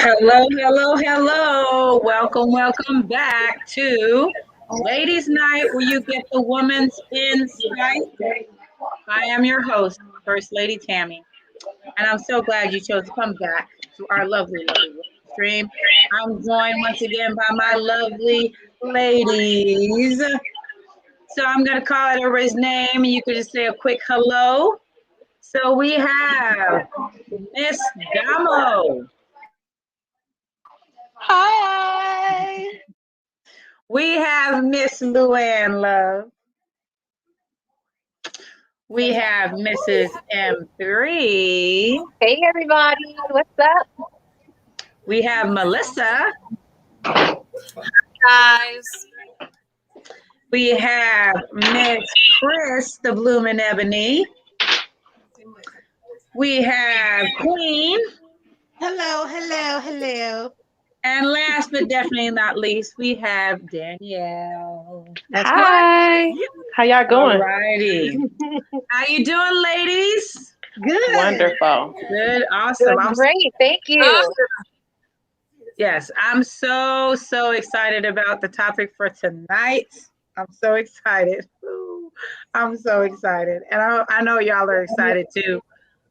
Hello, hello, hello. Welcome back to Ladies Night, where you get the woman's insight. I am your host, First Lady Tammy, and I'm so glad you chose to come back to our lovely stream. I'm joined once again by my lovely ladies. So I'm going to call out everybody's name, and you can just say a quick hello. So we have Miss Damo. Hi. We have Miss Luann Love. We have Mrs. M3. Hey, everybody. What's up? We have Melissa. Guys. We have Miss Kris, the Bloomin' Ebony. We have Queen. Hello, hello, hello. And last but definitely not least, we have Danielle. That's Hi. Right. How y'all going? Alrighty. How you doing, ladies? Good. Wonderful. Good. Awesome. Doing great. Thank you. Awesome. Yes, I'm so excited about the topic for tonight. I'm so excited. Ooh, I'm so excited. And I know y'all are excited too.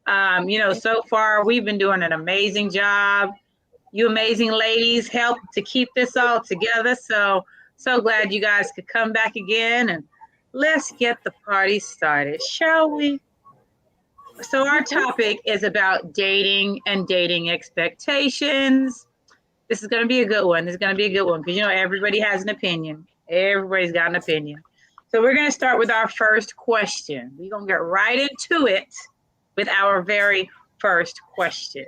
So far we've been doing an amazing job. You amazing ladies help to keep this all together. So glad you guys could come back again, and let's get the party started, shall we? So our topic is about dating and dating expectations. This is going to be a good one. This is going to be a good one because, everybody has an opinion. Everybody's got an opinion. So we're going to start with our first question. We're going to get right into it with our very first question.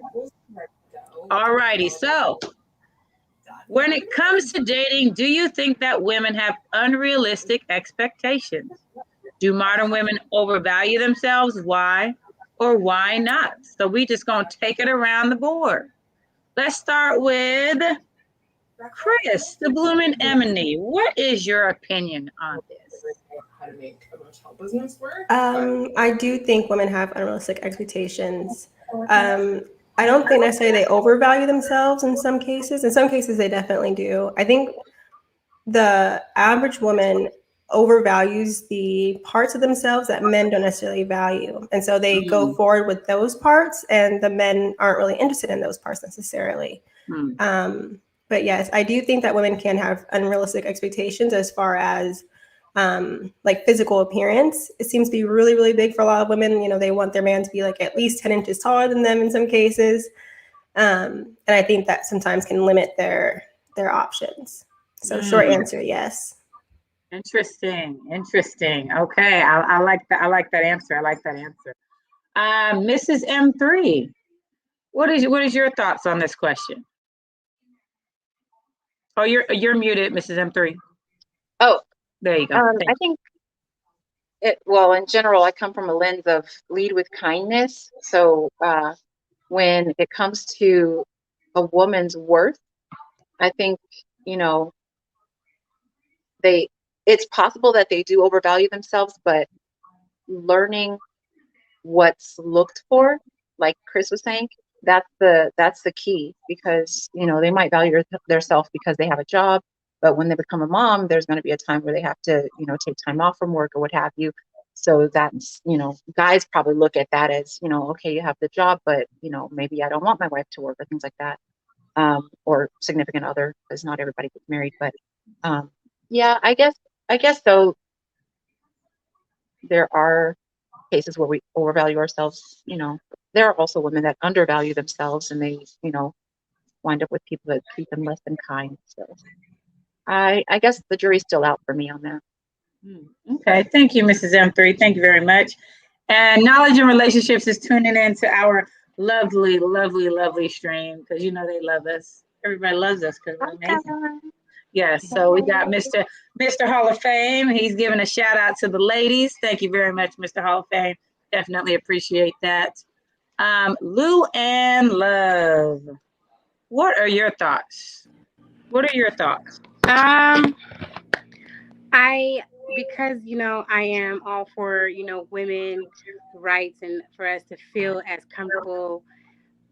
All righty. So when it comes to dating, do you think that women have unrealistic expectations? Do modern women overvalue themselves? Why or why not? So we just going to take it around the board. Let's start with Kris, the Bloomin' Ebony. What is your opinion on this? How to make a motel business work? I do think women have unrealistic expectations. I don't think necessarily they overvalue themselves in some cases. In some cases, they definitely do. I think the average woman overvalues the parts of themselves that men don't necessarily value. And so they go forward with those parts, and the men aren't really interested in those parts necessarily. But yes, I do think that women can have unrealistic expectations as far as like physical appearance. It seems to be really, really big for a lot of women. You know, they want their man to be like at least 10 inches taller than them in some cases. And I think that sometimes can limit their options. So short answer, yes. Interesting. Okay, I like that. I like that answer. Mrs. M3, what is your thoughts on this question? Oh, you're muted, Mrs. M3. Oh, there you go. I think well, in general, I come from a lens of lead with kindness. So when it comes to a woman's worth, I think, you know, it's possible that they do overvalue themselves, but learning what's looked for, like Kris was saying, that's the key, because, you know, they might value themselves because they have a job, but when they become a mom, there's going to be a time where they have to, you know, take time off from work or what have you. So that's, you know, guys probably look at that as, you know, okay, you have the job, but, you know, maybe I don't want my wife to work or things like that, or significant other, because not everybody gets married. But yeah, I guess so. There are cases where we overvalue ourselves. You know, there are also women that undervalue themselves, and they, you know, wind up with people that treat them less than kind. So I guess the jury's still out for me on that. Okay, thank you, Mrs. M3. Thank you very much. And Knowledge and Relationships is tuning in to our lovely, lovely, lovely stream, because you know they love us. Everybody loves us because we're amazing. Yes, so we got Mr. Hall of Fame. He's giving a shout out to the ladies. Thank you very much, Mr. Hall of Fame. Definitely appreciate that. Lou and Love, what are your thoughts? Because, you know, I am all for, you know, women's rights and for us to feel as comfortable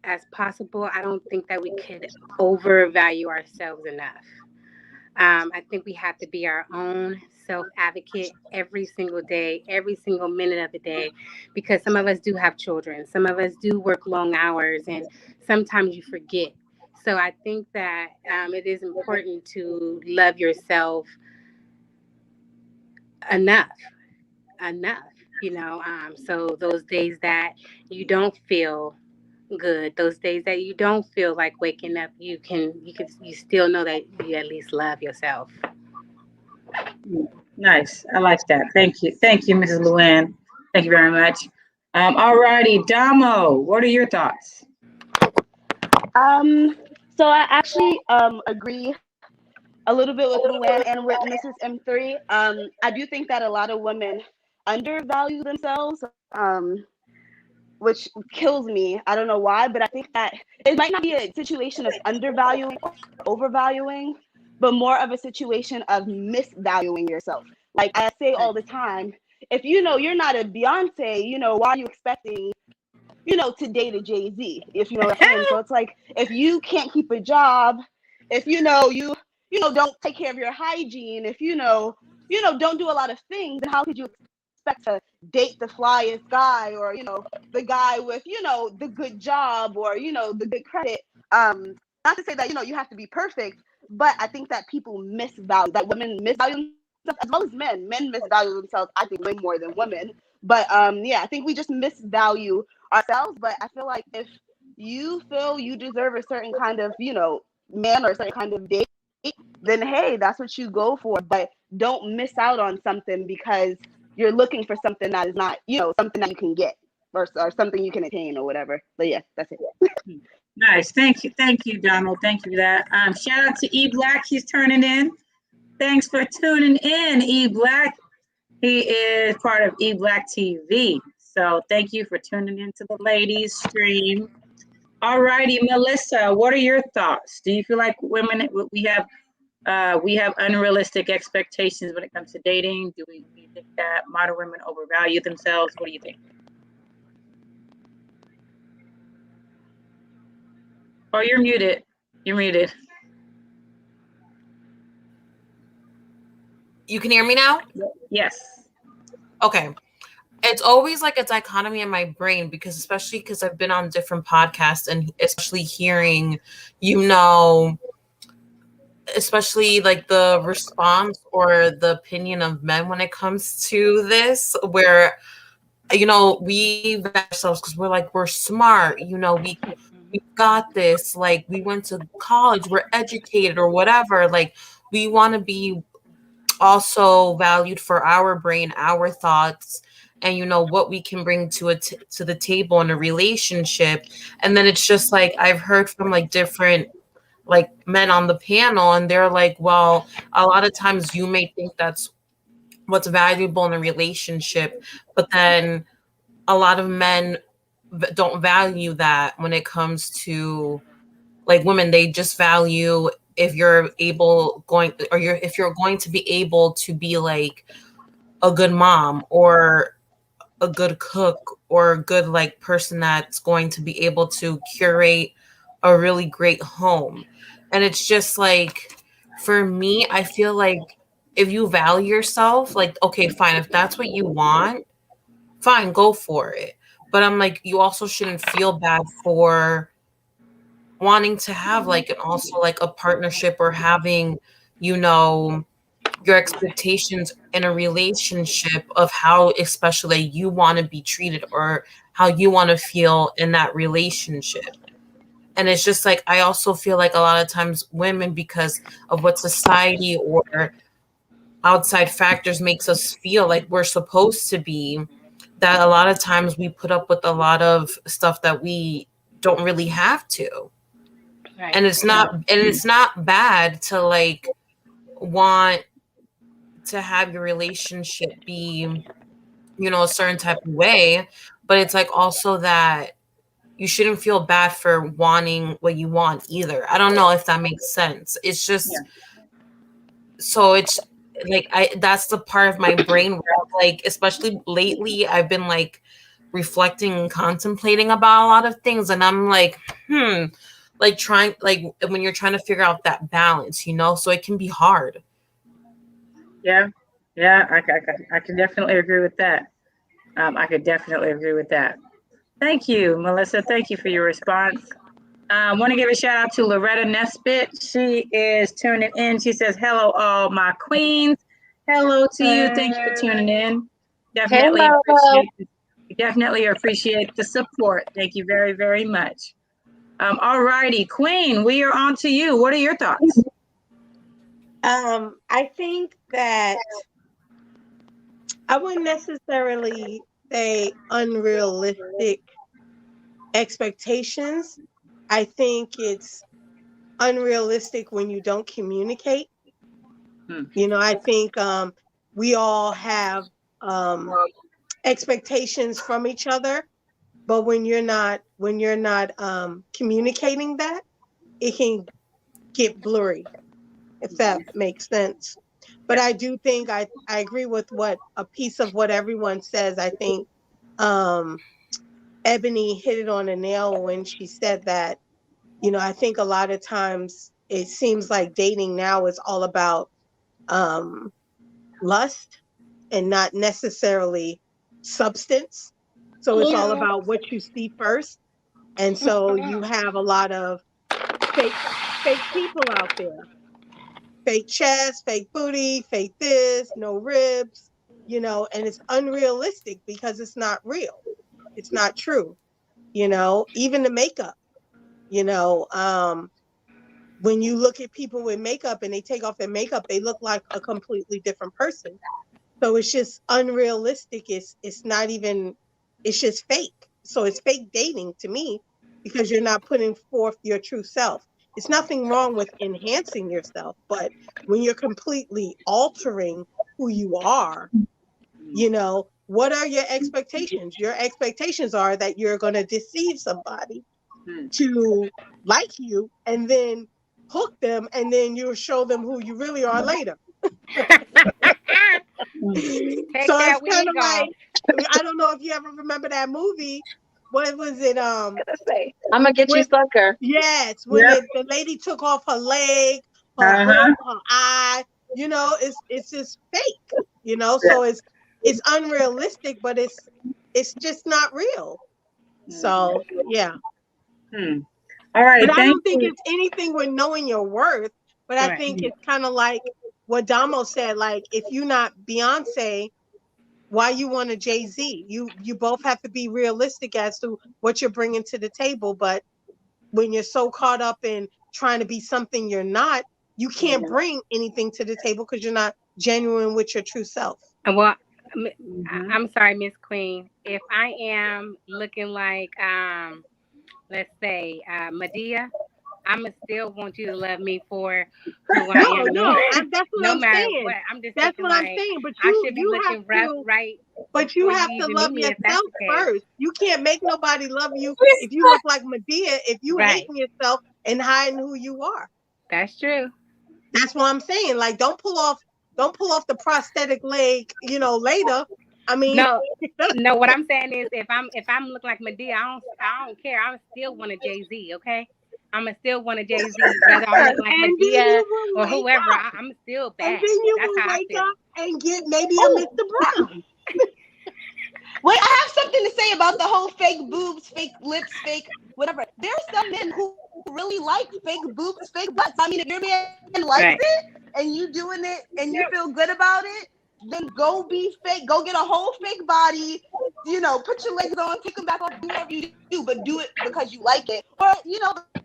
as possible. I don't think that we could overvalue ourselves enough. I think we have to be our own self-advocate every single day, every single minute of the day, because some of us do have children. Some of us do work long hours, and sometimes you forget. So I think that it is important to love yourself enough, you know. So those days that you don't feel good, those days that you don't feel like waking up, you still know that you at least love yourself. Nice. I like that. Thank you, Mrs. Luann. Thank you very much. All righty, Damo, what are your thoughts? So I actually agree a little bit with Luann and with Mrs. M3. I do think that a lot of women undervalue themselves, which kills me. I don't know why, but I think that it might not be a situation of undervaluing or overvaluing, but more of a situation of misvaluing yourself. Like I say all the time, if you know you're not a Beyonce, you know, why are you expecting, you know, to date a Jay-Z, if you know what I mean? So it's like, if you can't keep a job, if you know don't take care of your hygiene, if you know don't do a lot of things, then how could you expect to date the flyest guy, or you know, the guy with, you know, the good job, or you know, the good credit? Not to say that, you know, you have to be perfect, but I think that people misvalue, that women misvalue themselves, as well as men misvalue themselves, I think, way more than women. But yeah, I think we just misvalue ourselves. But I feel like if you feel you deserve a certain kind of, you know, man, or a certain kind of date, then hey, that's what you go for. But don't miss out on something because you're looking for something that is not, you know, something that you can get, or something you can attain, or whatever. But yeah, that's it. Nice. Thank you, Donald. Thank you for that. Shout out to E Black. He's turning in. Thanks for tuning in, E Black. He is part of E Black TV. So thank you for tuning into the ladies stream. All righty, Melissa, what are your thoughts? Do you feel like women, we have unrealistic expectations when it comes to dating? Do you think that modern women overvalue themselves? What do you think? Oh, you're muted. You're muted. You can hear me now? Yes. Okay. It's always like a dichotomy in my brain, especially because I've been on different podcasts, and especially hearing, you know, especially like the response or the opinion of men when it comes to this, where we value ourselves because we're smart, we got this, like we went to college, we're educated or whatever, like we want to be also valued for our brain, our thoughts, and what we can bring to to the table in a relationship. And then it's just like I've heard from like different like men on the panel, and they're like, well, a lot of times you may think that's what's valuable in a relationship, but then a lot of men don't value that when it comes to like women. They just value if you're able going or if you're going to be able to be like a good mom or a good cook or a good like person that's going to be able to curate a really great home. And it's just like, for me, I feel like if you value yourself, like, okay, fine, if that's what you want, fine, go for it. But I'm like, you also shouldn't feel bad for wanting to have like an also like a partnership or having, your expectations in a relationship of how especially you want to be treated or how you want to feel in that relationship. And it's just like I also feel like a lot of times women, because of what society or outside factors makes us feel like we're supposed to be, that a lot of times we put up with a lot of stuff that we don't really have to. Right. And it's not bad to like want to have your relationship be, a certain type of way, but it's like also that you shouldn't feel bad for wanting what you want either. I don't know if that makes sense. It's just so it's like that's the part of my brain where I'm like, especially lately, I've been like reflecting and contemplating about a lot of things, and I'm like, like trying, like when you're trying to figure out that balance, so it can be hard. Yeah, I can definitely agree with that. I could definitely agree with that. Thank you, Melissa. Thank you for your response. I want to give a shout out to Loretta Nesbitt. She is tuning in. She says, hello, all my queens. Hello to you. Thank you for tuning in. Hello. Definitely appreciate the support. Thank you very, very much. All righty, Queen, we are on to you. What are your thoughts? I think that I wouldn't necessarily say unrealistic expectations. I think it's unrealistic when you don't communicate. I think we all have expectations from each other, but when you're not communicating that, it can get blurry, if that makes sense. But I do think I agree with what a piece of what everyone says. I think Ebony hit it on the nail when she said that, I think a lot of times it seems like dating now is all about lust and not necessarily substance. So it's all about what you see first. And so you have a lot of fake people out there. Fake chest, fake booty, fake this, no ribs, and it's unrealistic because it's not real. It's not true. Even the makeup, when you look at people with makeup and they take off their makeup, they look like a completely different person. So it's just unrealistic. It's not even, it's just fake. So it's fake dating to me because you're not putting forth your true self. It's nothing wrong with enhancing yourself, but when you're completely altering who you are, what are your expectations? Your expectations are that you're going to deceive somebody to like you and then hook them, and then you'll show them who you really are later. So it's kind of like, I don't know if you ever remember that movie. What was it? I'm gonna get you, sucker. Yes, when the lady took off her leg, her hook, her eye. It's just fake. So it's unrealistic, but it's just not real. So yeah. All right. But I don't think it's anything with knowing your worth. But I Right. think it's kind of like what Damo said, like, if you're not Beyonce, why you want a Jay-Z? You both have to be realistic as to what you're bringing to the table. But when you're so caught up in trying to be something you're not, you can't bring anything to the table because you're not genuine with your true self. Well, Mhm. I'm sorry, Miss Queen. If I am looking like, let's say, Medea, I'ma still want you to love me for who I No, am. no, that's what No I'm matter saying. what. I'm just That's thinking what I'm like saying. But I should be you have looking rough to, right but you before have you to even love meet me if that's yourself the case. first. You can't make nobody love you if you look like Medea, if you Right. hating yourself and hiding who you are. That's true. That's what I'm saying. Like, don't pull off the prosthetic leg, later. I mean, No, what I'm saying is if I'm looking like Medea, I don't care. I still want a Jay-Z, okay? I'ma still want a Jay-Z, whether I'm looking like and then Medea you will or wake whoever. up. I'm still And bad. then you That's will how I wake feel. up and get maybe a Mr. Brown. Wait, I have something to say about the whole fake boobs, fake lips, fake whatever. There's some men who really like fake boobs, fake butts. I mean, if your man likes Right. it and you doing it and you feel good about it, then go be fake. Go get a whole fake body. Put your legs on, take them back off, do whatever you do, but do it because you like it, or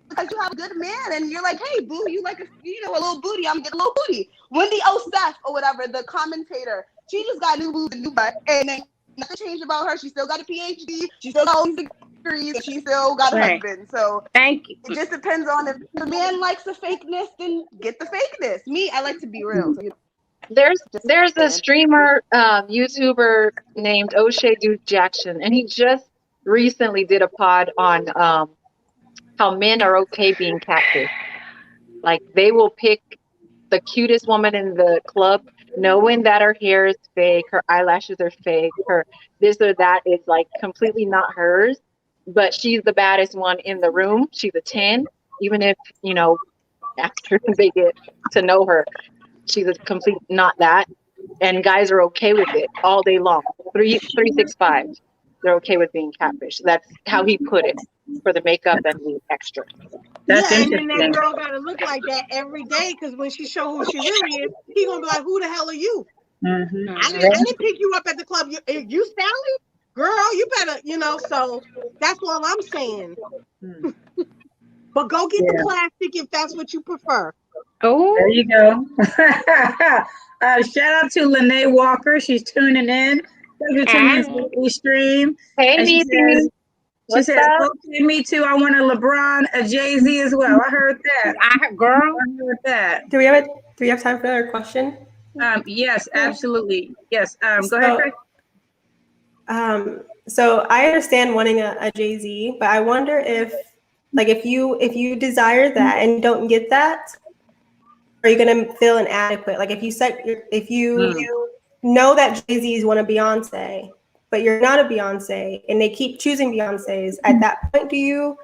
because you have a good man and you're like, hey, boo, you like a little booty? I'm getting a little booty. Wendy Osef or whatever, the commentator, she just got new boobs and new butt, and then nothing changed about her. She still got a PhD. She still got all these degrees. And she still got a Right. husband. So Thank you. it just depends on if the man likes the fakeness, then get the fakeness. Me, I like to be real. So, There's a streamer, YouTuber named O'Shea Duke Jackson, and he just recently did a pod on how men are okay being catfish. Like, they will pick the cutest woman in the club, knowing that her hair is fake, her eyelashes are fake, her this or that is like completely not hers, but she's the baddest one in the room. She's a 10, even if, after they get to know her, she's a complete not that. And guys are okay with it all day long. 365. They're okay with being catfish. That's how he put it, for the makeup and the extra. That's and then that interesting. girl gotta look like that every day, because when she show who she really is, he gonna be like, "Who the hell are you? Mhm. I didn't pick you up at the club. You Sally, girl, you better, So that's all I'm saying. Hmm. But go get Yeah. the plastic if that's what you prefer. Oh, There you go. Shout out to Lene Walker. She's tuning in. Thank you for tuning in to the stream. Hey, And she Nisi. What's says, up? okay, me too. I want a LeBron, a Jay-Z as well. I heard that. girl. I heard that. Do we have time for another question? Yes, absolutely. Yes. Go ahead, So, Kris. so I understand wanting a Jay-Z, but I wonder if you desire that and don't get that, are you gonna feel inadequate? Like if you know that Jay-Z's want a Beyonce, but you're not a Beyonce, and they keep choosing Beyonces, at that point, do you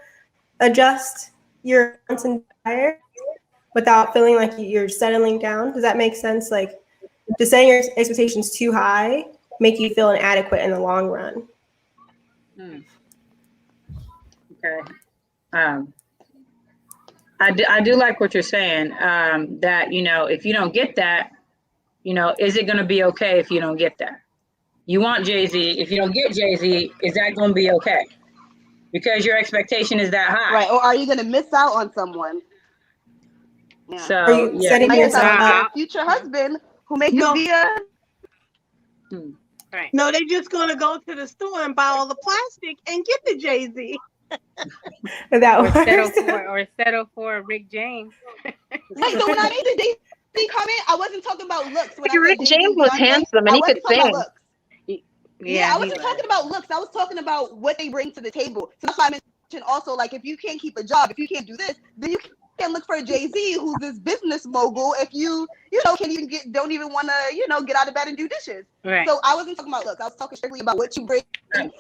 adjust your wants and desires without feeling like you're settling down? Does that make sense? Like, does setting your expectations too high make you feel inadequate in the long run? Okay. I do like what you're saying. That, if you don't get that, is it going to be okay if you don't get that? You want Jay-Z. If you don't get Jay-Z, is that going to be okay? Because your expectation is that high. right, or are you gonna miss out on someone? Yeah. So, Are you yeah. setting Might miss yourself out on up? your future husband who may No. just be a Right. No, they just gonna go to the store and buy all the plastic and get the Jay-Z. That Or settle for Rick James. Right, so when I made the Jay-Z comment, I wasn't talking about looks. When I said Rick Jay-Z James was Beyonce, handsome, and I he wasn't could talking sing. about looks. Yeah, I wasn't talking about looks. I was talking about what they bring to the table. So that's why I mentioned also, like, if you can't keep a job, if you can't do this, then you can't look for a Jay-Z who's this business mogul if you can't even don't even want to, get out of bed and do dishes. Right. So I wasn't talking about looks. I was talking strictly about what you bring,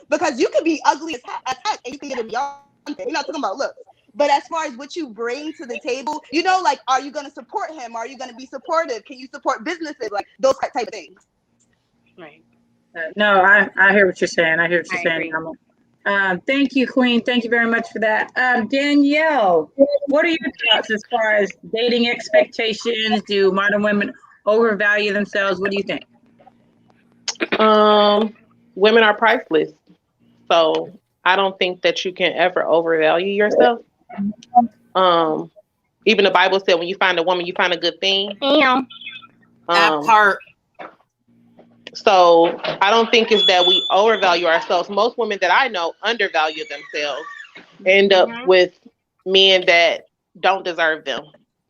because you could be ugly as heck and you can get a Beyonce. You're not talking about looks. But as far as what you bring to the table, like, are you going to support him? Are you going to be supportive? Can you support businesses? Like, those type of things. Right. No, I hear what you're saying. I hear what you're I saying. agree. Thank you, Queen. Thank you very much for that. Danielle, what are your thoughts as far as dating expectations? Do modern women overvalue themselves? What do you think? Women are priceless. So I don't think that you can ever overvalue yourself. Um, Even the Bible said when you find a woman, you find a good thing. Yeah. That part. So I don't think it's that we overvalue ourselves. Most women that I know undervalue themselves, end up with men that don't deserve them.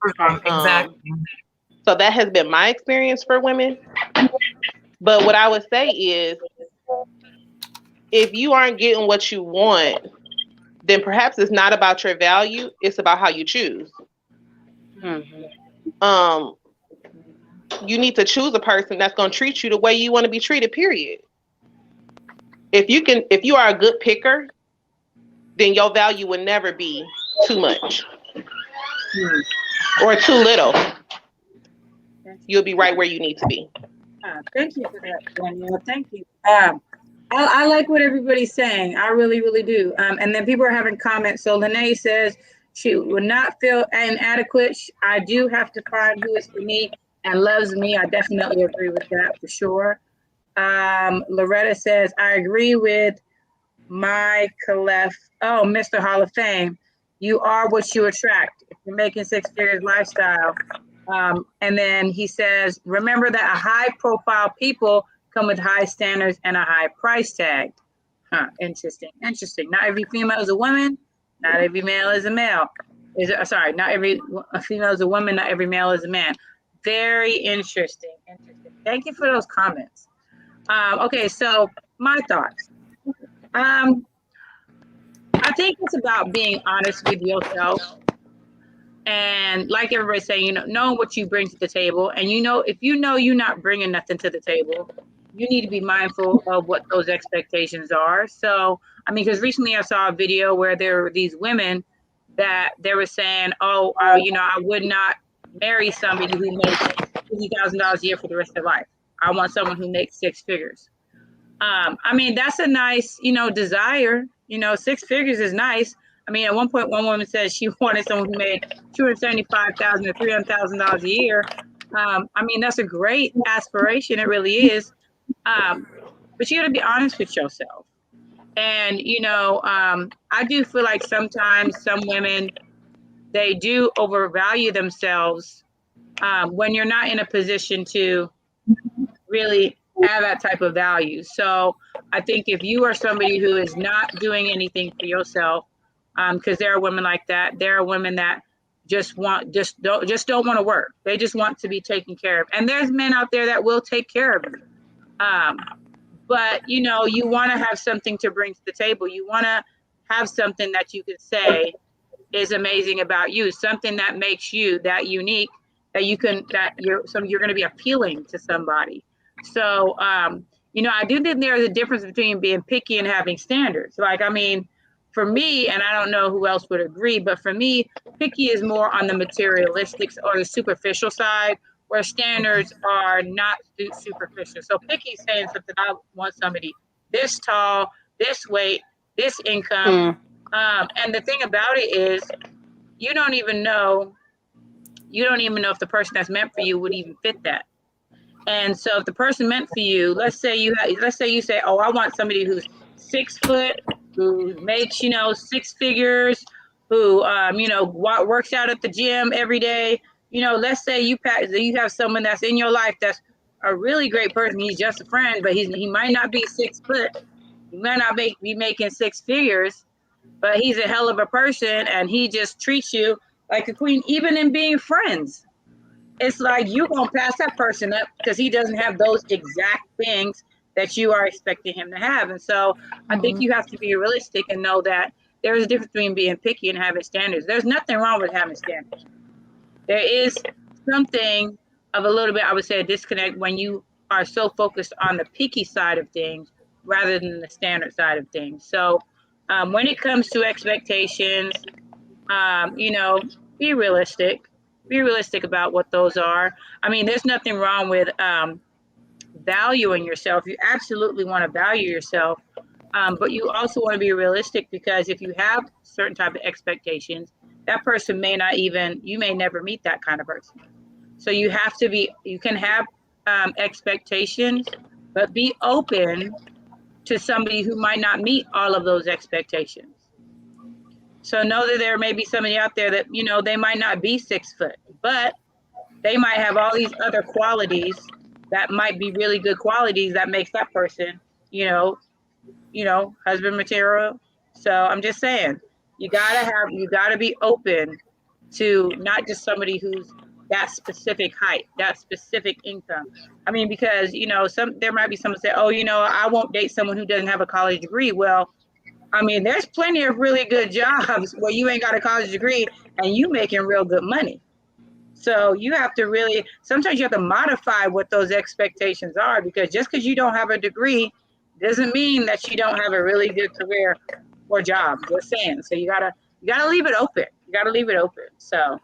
Exactly. So that has been my experience for women. But what I would say is, if you aren't getting what you want, then perhaps it's not about your value, it's about how you choose. You need to choose a person that's going to treat you the way you want to be treated, period. If you are a good picker, then your value will never be too much or too little. You'll be right where you need to be. Thank you for that, Danielle. Thank you. I like what everybody's saying. I really, really do. And then people are having comments. So Lene says she would not feel inadequate. I do have to find who is for me and loves me. I definitely agree with that for sure. Loretta says, I agree with my Calef. Oh, Mr. Hall of Fame. You are what you attract. If you're making six figures lifestyle. And then he says, remember that a high profile people come with high standards and a high price tag. Interesting. Not every female is a woman. Not every male is a male. Not every female is a woman. Not every male is a man. Very interesting. Thank you for those comments. Okay, so my thoughts. I think it's about being honest with yourself. And like everybody's saying, knowing what you bring to the table. And if you're not bringing nothing to the table, you need to be mindful of what those expectations are. So, because recently I saw a video where there were these women that they were saying, I would not marry somebody who makes $50,000 a year for the rest of their life. I want someone who makes six figures. That's a nice, desire. Six figures is nice. At one point, one woman said she wanted someone who made $275,000 to $300,000 a year. That's a great aspiration. It really is. But you got to be honest with yourself. And, I do feel like sometimes some women, they do overvalue themselves when you're not in a position to really have that type of value. So I think if you are somebody who is not doing anything for yourself, because there are women like that. There are women that just don't want to work. They just want to be taken care of. And there's men out there that will take care of you. But you want to have something to bring to the table. You want to have something that you can say is amazing about you, something that makes you that unique, that you're going to be appealing to somebody. So, I do think there's a difference between being picky and having standards. For me, and I don't know who else would agree, but for me, picky is more on the materialistics or the superficial side, where standards are not superficial. So picky is saying something, I want somebody this tall, this weight, this income. And the thing about it is, you don't even know if the person that's meant for you would even fit that. And so if the person meant for you, let's say you say, oh, I want somebody who's 6 foot, who makes, six figures, who, works out at the gym every day. Let's say you have someone that's in your life that's a really great person. He's just a friend, but he might not be 6 foot. He might not be making six figures, but he's a hell of a person, and he just treats you like a queen, even in being friends. It's like you're going to pass that person up because he doesn't have those exact things that you are expecting him to have. And so I think you have to be realistic and know that there is a difference between being picky and having standards. There's nothing wrong with having standards. There is something of a little bit, I would say, a disconnect when you are so focused on the picky side of things rather than the standard side of things. So when it comes to expectations, be realistic. Be realistic about what those are. There's nothing wrong with valuing yourself. You absolutely want to value yourself. But you also want to be realistic, because if you have certain type of expectations, that person may not even, you may never meet that kind of person. So you have to be, you can have expectations, but be open to somebody who might not meet all of those expectations. So know that there may be somebody out there that, you know, they might not be 6 foot, but they might have all these other qualities that might be really good qualities that makes that person, you know, husband material. So I'm just saying, you gotta be open to not just somebody who's that specific height, that specific income. I mean, because, you know, there might be someone say, oh, you know, I won't date someone who doesn't have a college degree. Well, I mean, there's plenty of really good jobs where you ain't got a college degree and you making real good money. So you have to really, sometimes you have to modify what those expectations are, because just because you don't have a degree doesn't mean that you don't have a really good career or job. Just saying. So you gotta leave it open. You gotta leave it open. So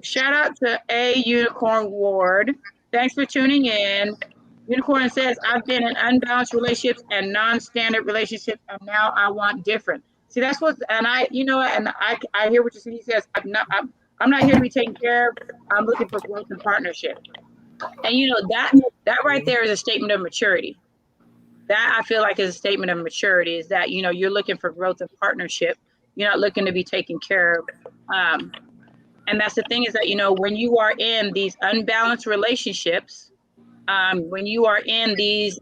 shout out to A Unicorn Ward. Thanks for tuning in. Unicorn says, I've been in unbalanced relationships and non-standard relationships, and now I want different. See, that's what, and I, you know, and I hear what you're saying. He says, I'm not here to be taken care of. I'm looking for growth and partnership. And you know, that right there is a statement of maturity. That I feel like is a statement of maturity, is that, you know, you're looking for growth and partnership. You're not looking to be taken care of. And that's the thing, is that, you know, when you are in these unbalanced relationships, when you are in the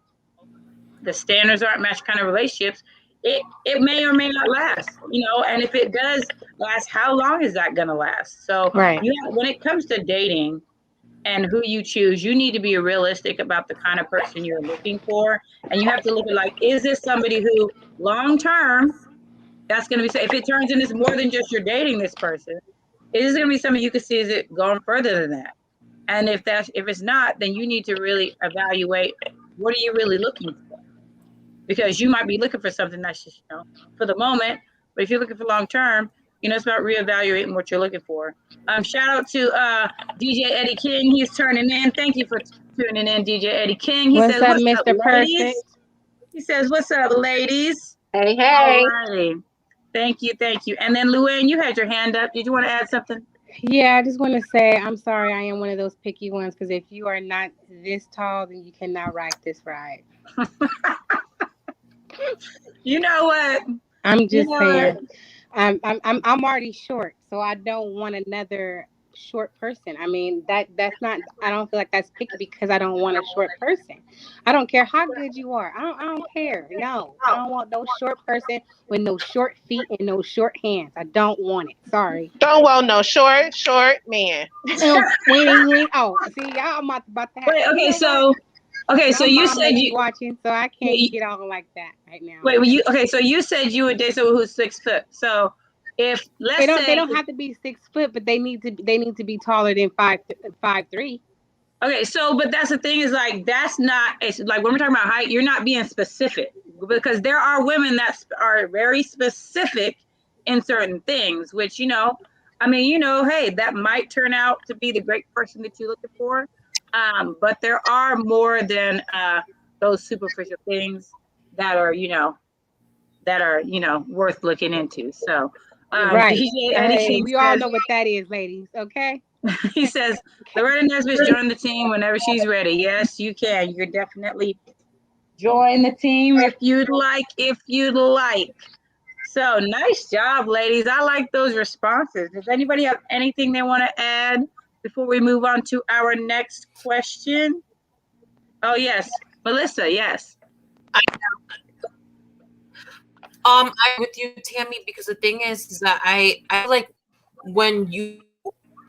standards aren't matched kind of relationships, it may or may not last, you know, and if it does last, how long is that going to last? So Right. When it comes to dating and who you choose, you need to be realistic about the kind of person you're looking for. And you have to look at, like, is this somebody who long-term, that's going to be, if it turns into more than just you're dating this person, is this going to be something you can see, is it going further than that? And if it's not, then you need to really evaluate, what are you really looking for? Because you might be looking for something that's just, you know, for the moment, but if you're looking for long term, you know, it's about reevaluating what you're looking for. Shout out to DJ Eddie King. He's turning in. Thank you for tuning in, DJ Eddie King. He says, up, what's Mr. up, ladies? Perfect? He says, what's up, ladies? Hey, All righty. Thank you. And then Luann, you had your hand up. Did you want to add something? Yeah, I just want to say I'm sorry I am one of those picky ones, because if you are not this tall, then you cannot ride this ride. You know what? I'm just saying. What? I'm already short, so I don't want another short person. I mean, that's not, I don't feel like that's picky, because I don't want a short person. I don't care how good you are. I don't care. No, I don't want no short person with no short feet and no short hands. I don't want it. Sorry. Don't want no short man. Oh, see, y'all, I'm about to have. Wait, okay, so you said you watching, so I can't get on like that right now. Wait, so you said you would date someone who's 6 foot. So if they don't have to be 6 foot, but they need to be taller than 5'3". Okay, so but that's the thing, is like, that's not, it's like when we're talking about height, you're not being specific, because there are women that are very specific in certain things, which, you know, I mean, you know, hey, that might turn out to be the great person that you're looking for. But there are more than those superficial things that are, you know, worth looking into. So, right. DJ, we all know what that is, ladies. Okay. He says, Loretta Nesbitt join the team whenever she's ready. Yes, you can. You can definitely join the team if you'd like. So nice job, ladies. I like those responses. Does anybody have anything they want to add before we move on to our next question? Oh, yes. Melissa, yes. I'm with you, Tammy, because the thing is that I like when you,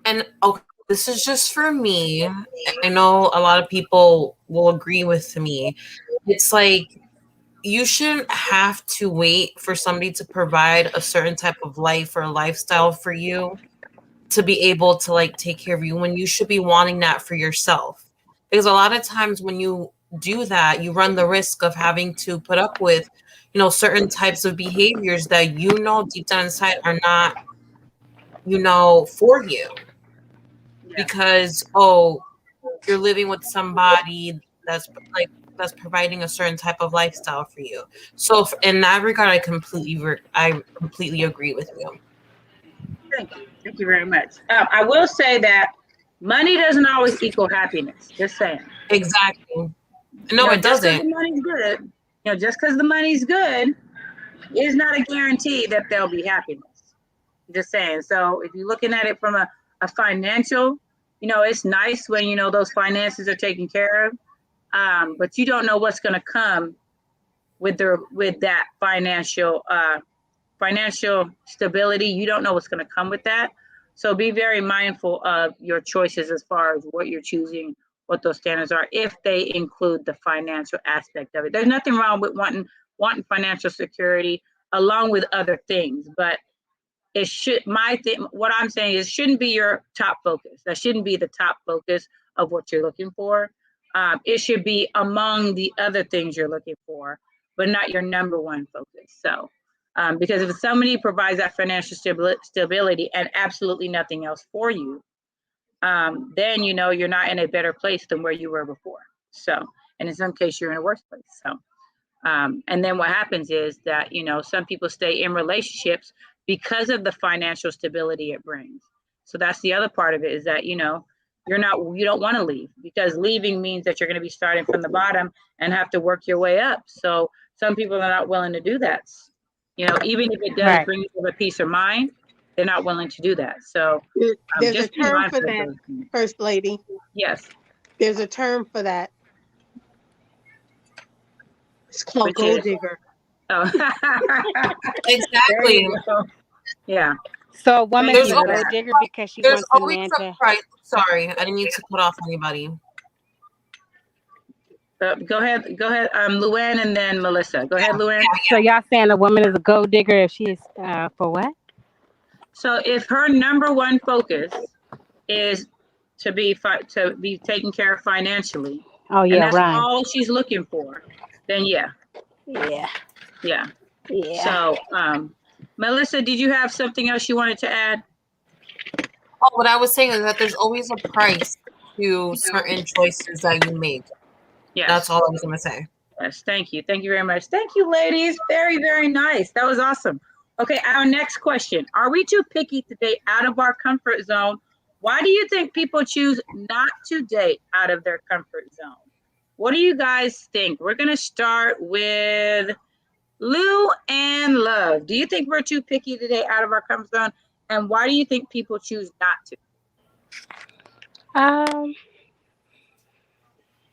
and okay, this is just for me. I know a lot of people will agree with me. It's like, you shouldn't have to wait for somebody to provide a certain type of life or lifestyle for you to be able to like take care of you, when you should be wanting that for yourself. Because a lot of times when you do that, you run the risk of having to put up with, you know, certain types of behaviors that, you know, deep down inside are not, you know, for you. Because, oh, you're living with somebody that's like, that's providing a certain type of lifestyle for you. So in that regard, I completely agree with you. Thank you. Thank you very much. I will say that money doesn't always equal happiness. Just saying. Exactly. No, it Just 'cause doesn't. the money's good, just because the money's good is not a guarantee that there'll be happiness. Just saying. So if you're looking at it from a financial, it's nice when, those finances are taken care of. But you don't know what's going to come with that financial stability. You don't know what's going to come with that. So be very mindful of your choices as far as what you're choosing, what those standards are, if they include the financial aspect of it. There's nothing wrong with wanting financial security along with other things, but what I'm saying is, shouldn't be your top focus. That shouldn't be the top focus of what you're looking for. It should be among the other things you're looking for, but not your number one focus. So, because if somebody provides that financial stability and absolutely nothing else for you, then you're not in a better place than where you were before. So, and in some cases, you're in a worse place. So, and then what happens is that some people stay in relationships because of the financial stability it brings. So that's the other part of it, is that you don't want to leave, because leaving means that you're going to be starting from the bottom and have to work your way up. So some people are not willing to do that. Even if it does bring you a peace of mind, they're not willing to do that. So there's a term for that, First Lady. Yes. There's a term for that. It's called gold digger. Oh. Exactly. Yeah. So a woman is a gold digger because she wants a man to. Right. Sorry, I didn't mean to cut off anybody. Go ahead, Luann, and then Melissa. Go ahead, Luann. So y'all saying a woman is a gold digger if she's for what? So if her number one focus is to be taken care of financially, and that's all she's looking for, then yeah. So Melissa, did you have something else you wanted to add? Oh, what I was saying is that there's always a price to certain choices that you make. Yes. That's all I was going to say. Yes, thank you. Thank you very much. Thank you, ladies. Very, very nice. That was awesome. Okay, our next question. Are we too picky to date out of our comfort zone? Why do you think people choose not to date out of their comfort zone? What do you guys think? We're going to start with Lou and Love. Do you think we're too picky to date out of our comfort zone? And why do you think people choose not to?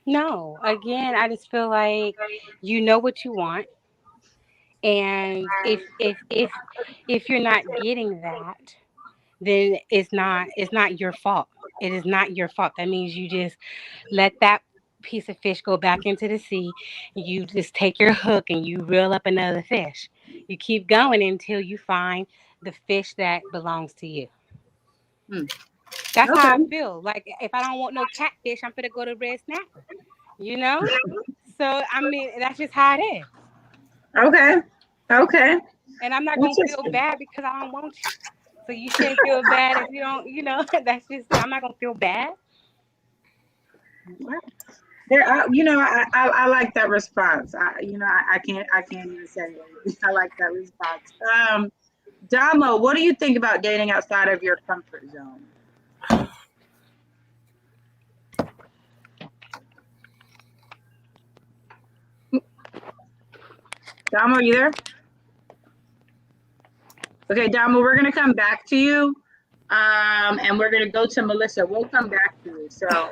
No. Again, I just feel like you know what you want. And if you're not getting that, then it's not your fault. It is not your fault. That means you just let that piece of fish go back into the sea. You just take your hook and you reel up another fish. You keep going until you find the fish that belongs to you. That's how I feel. Like, if I don't want no catfish, I'm gonna go to red snapper. So I mean, that's just how it is. Okay. And I'm not gonna feel bad because I don't want you. So you shouldn't feel bad if you don't. That's just, I'm not gonna feel bad. I like that response. I can't even say it. I like that response. Damo, what do you think about dating outside of your comfort zone? Damo, are you there? Okay, Damo, we're gonna come back to you, and we're gonna go to Melissa. We'll come back to you. So,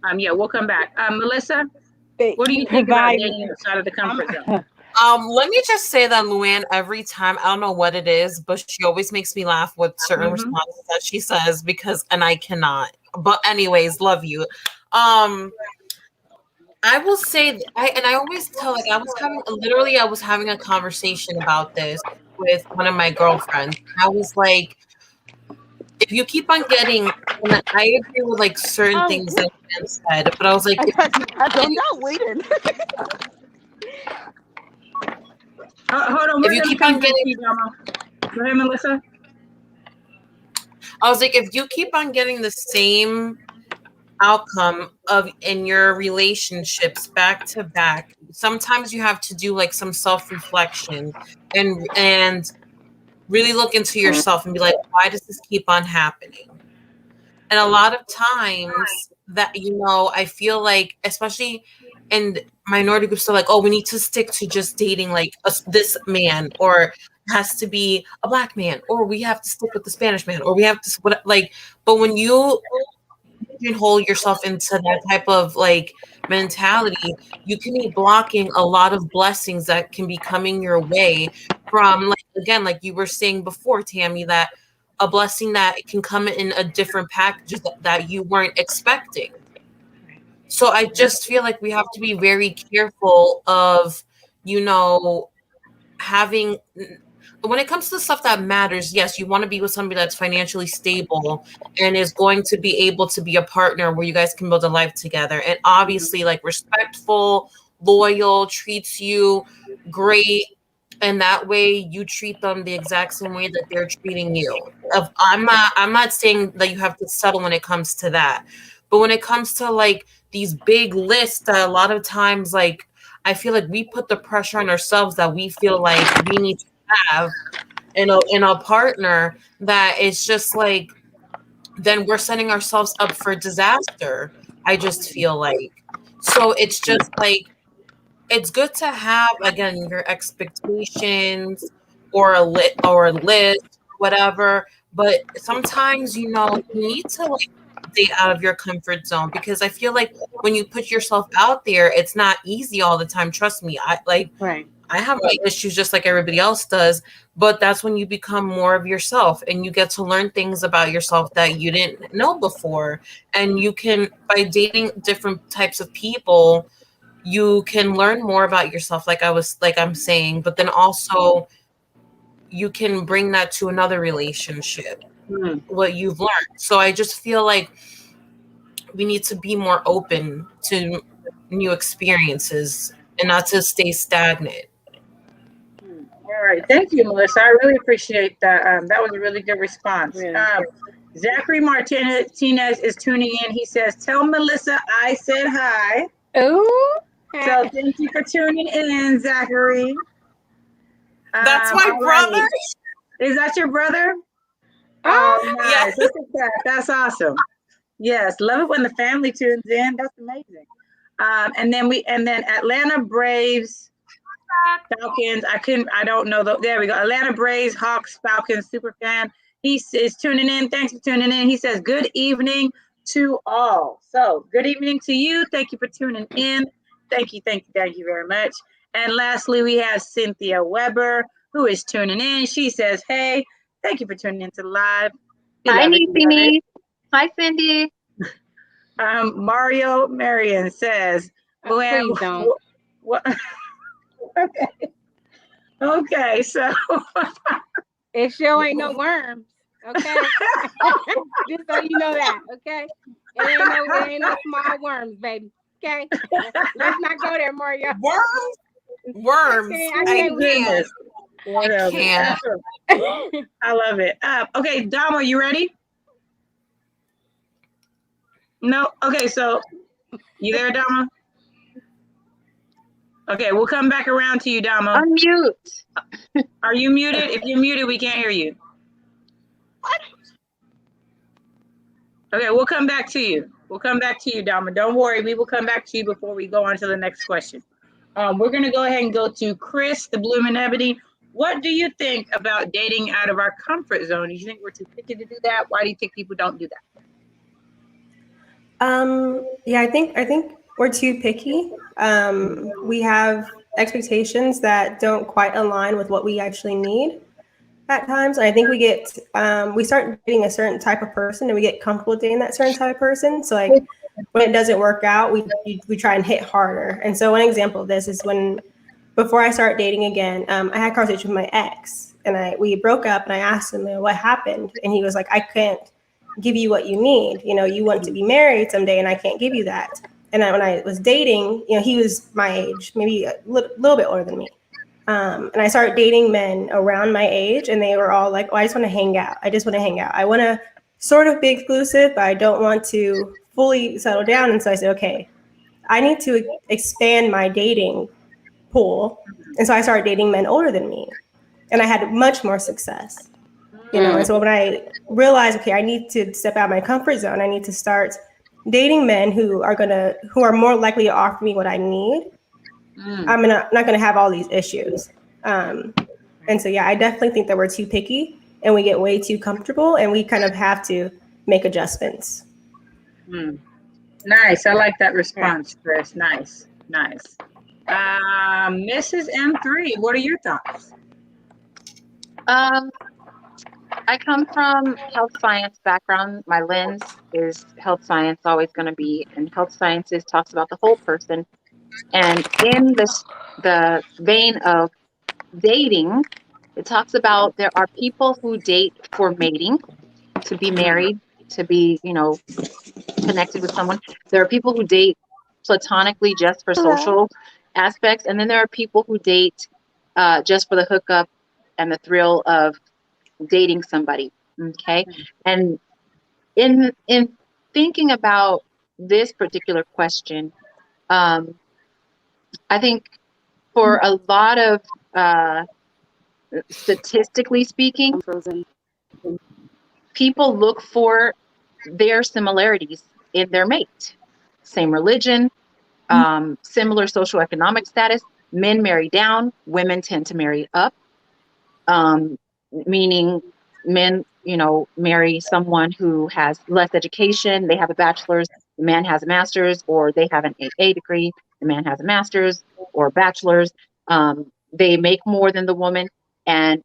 we'll come back. Melissa, what do you think about dating outside of the comfort zone? Let me just say that Luann, every time, I don't know what it is, but she always makes me laugh with certain responses that she says, and I cannot. But anyways, love you. I will say, I always tell, like, I was having a conversation about this with one of my girlfriends. I was like, if you keep on getting, and I agree with like certain things that Ben said, but I was like, I'm not waiting. Hold on. If you keep on getting, go ahead, Melissa. I was like, if you keep on getting the same outcome of in your relationships back to back, sometimes you have to do like some self-reflection and really look into yourself and be like, why does this keep on happening? And a lot of times that, I feel like, especially in minority groups, are like, oh, we need to stick to just dating like this man, or it has to be a black man, or we have to stick with the Spanish man, or we have to but when you hold yourself into that type of like mentality, you can be blocking a lot of blessings that can be coming your way from, like, again, like you were saying before, Tammy, that a blessing that can come in a different package that you weren't expecting. So I just feel like we have to be very careful of, having, when it comes to stuff that matters, yes, you want to be with somebody that's financially stable and is going to be able to be a partner where you guys can build a life together. And obviously, like, respectful, loyal, treats you great. And that way you treat them the exact same way that they're treating you. I'm not saying that you have to settle when it comes to that. But when it comes to like these big lists that a lot of times, like, I feel like we put the pressure on ourselves that we feel like we need to have in a partner, that it's just like, then we're setting ourselves up for disaster. I just feel like, so it's just like, it's good to have, again, your expectations or a list, whatever. But sometimes, you need to like stay out of your comfort zone, because I feel like when you put yourself out there, it's not easy all the time. Trust me. I have my issues just like everybody else does, but that's when you become more of yourself and you get to learn things about yourself that you didn't know before. And you can, by dating different types of people, you can learn more about yourself, like I'm saying, but then also you can bring that to another relationship, what you've learned. So I just feel like we need to be more open to new experiences and not to stay stagnant. All right. Thank you, Melissa. I really appreciate that. That was a really good response. Yeah. Zachary Martinez is tuning in. He says, tell Melissa I said hi. Oh, So thank you for tuning in, Zachary. That's my all brother. right. Is that your brother? Oh, nice. yes. Look at that. That's awesome. Yes, love it when the family tunes in. That's amazing. And then Atlanta Braves, Falcons. I don't know. There we go. Atlanta Braves, Hawks, Falcons, super fan. He is tuning in. Thanks for tuning in. He says, good evening to all. So good evening to you. Thank you for tuning in. Thank you very much. And lastly, we have Cynthia Weber, who is tuning in. She says, hey, thank you for tuning into live. Hi, Niecy. Hi, Cindy. Mario Marion says, please don't. What? Okay, so It sure ain't no worms, okay? Just so you know that, okay? It ain't no small worms, baby. Okay? Let's not go there, Mario. Worms. I can't. I can't. I love it. Okay, Dom, are you ready? No? Okay, so you there, Dama? Okay, we'll come back around to you, Dama. Unmute. Are you muted? If you're muted, we can't hear you. Okay, we'll come back to you. We'll come back to you, Dama. Don't worry, we will come back to you before we go on to the next question. We're going to go ahead and go to Kris, the Blooming Ebony. What do you think about dating out of our comfort zone? Do you think we're too picky to do that? Why do you think people don't do that? Yeah, I think we're too picky. We have expectations that don't quite align with what we actually need at times. And I think we start dating a certain type of person and we get comfortable dating that certain type of person. So like when it doesn't work out, we try and hit harder. And so one example of this is before I start dating again, I had a conversation with my ex and we broke up and I asked him, what happened? And he was like, I can't give you what you need. You want to be married someday and I can't give you that. And when I was dating, he was my age, maybe a little bit older than me. And I started dating men around my age and they were all like, oh, I just want to hang out. I want to sort of be exclusive, but I don't want to fully settle down. And so I said, okay, I need to expand my dating pool. And so I started dating men older than me, and I had much more success, you know? And so when I realized, okay, I need to step out of my comfort zone, I need to start dating men who are more likely to offer me what I need. I'm not going to have all these issues. And so, yeah, I definitely think that we're too picky and we get way too comfortable, and we kind of have to make adjustments. Nice. I like that response, Kris. Nice. Nice. Mrs. M3, what are your thoughts? I come from health science background. My lens is health science, always going to be, and health sciences talks about the whole person. And in the vein of dating, it talks about there are people who date for mating, to be married, to be, connected with someone. There are people who date platonically just for social aspects, and then there are people who date just for the hookup and the thrill of dating somebody. Okay. And in thinking about this particular question, I think for a lot of statistically speaking, people look for their similarities in their mate. Same religion, similar socioeconomic status. Men marry down, women tend to marry up. Meaning men, marry someone who has less education. They have a bachelor's, the man has a master's, or they have an AA degree, the man has a master's or a bachelor's. They make more than the woman, and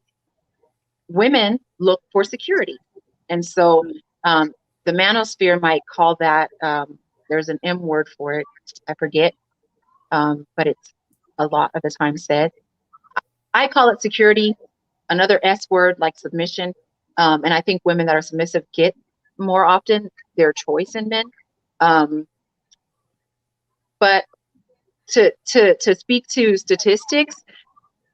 women look for security. And so the manosphere might call that, there's an M word for it, I forget, but it's a lot of the time said. I call it security. Another S word like submission. And I think women that are submissive get more often their choice in men. But to speak to statistics,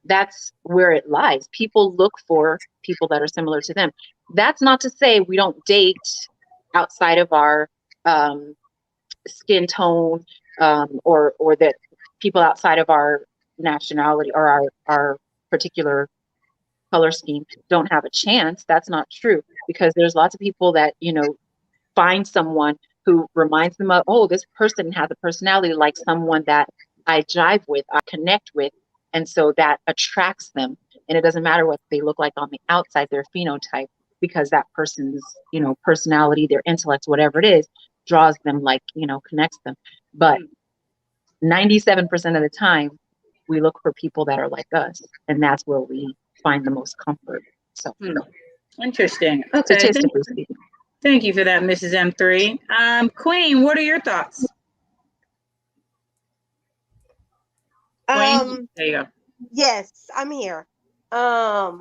that's where it lies. People look for people that are similar to them. That's not to say we don't date outside of our skin tone, or that people outside of our nationality or our particular color scheme don't have a chance. That's not true, because there's lots of people that, find someone who reminds them of, oh, this person has a personality like someone that I jive with, I connect with. And so that attracts them. And it doesn't matter what they look like on the outside, their phenotype, because that person's, personality, their intellect, whatever it is, draws them, like, connects them. But 97% of the time, we look for people that are like us. And that's where we find the most comfort. So interesting. Okay. Statistically speaking. Thank you for that, Mrs. M3. Queen, what are your thoughts? Queen, there you go. Yes, I'm here. I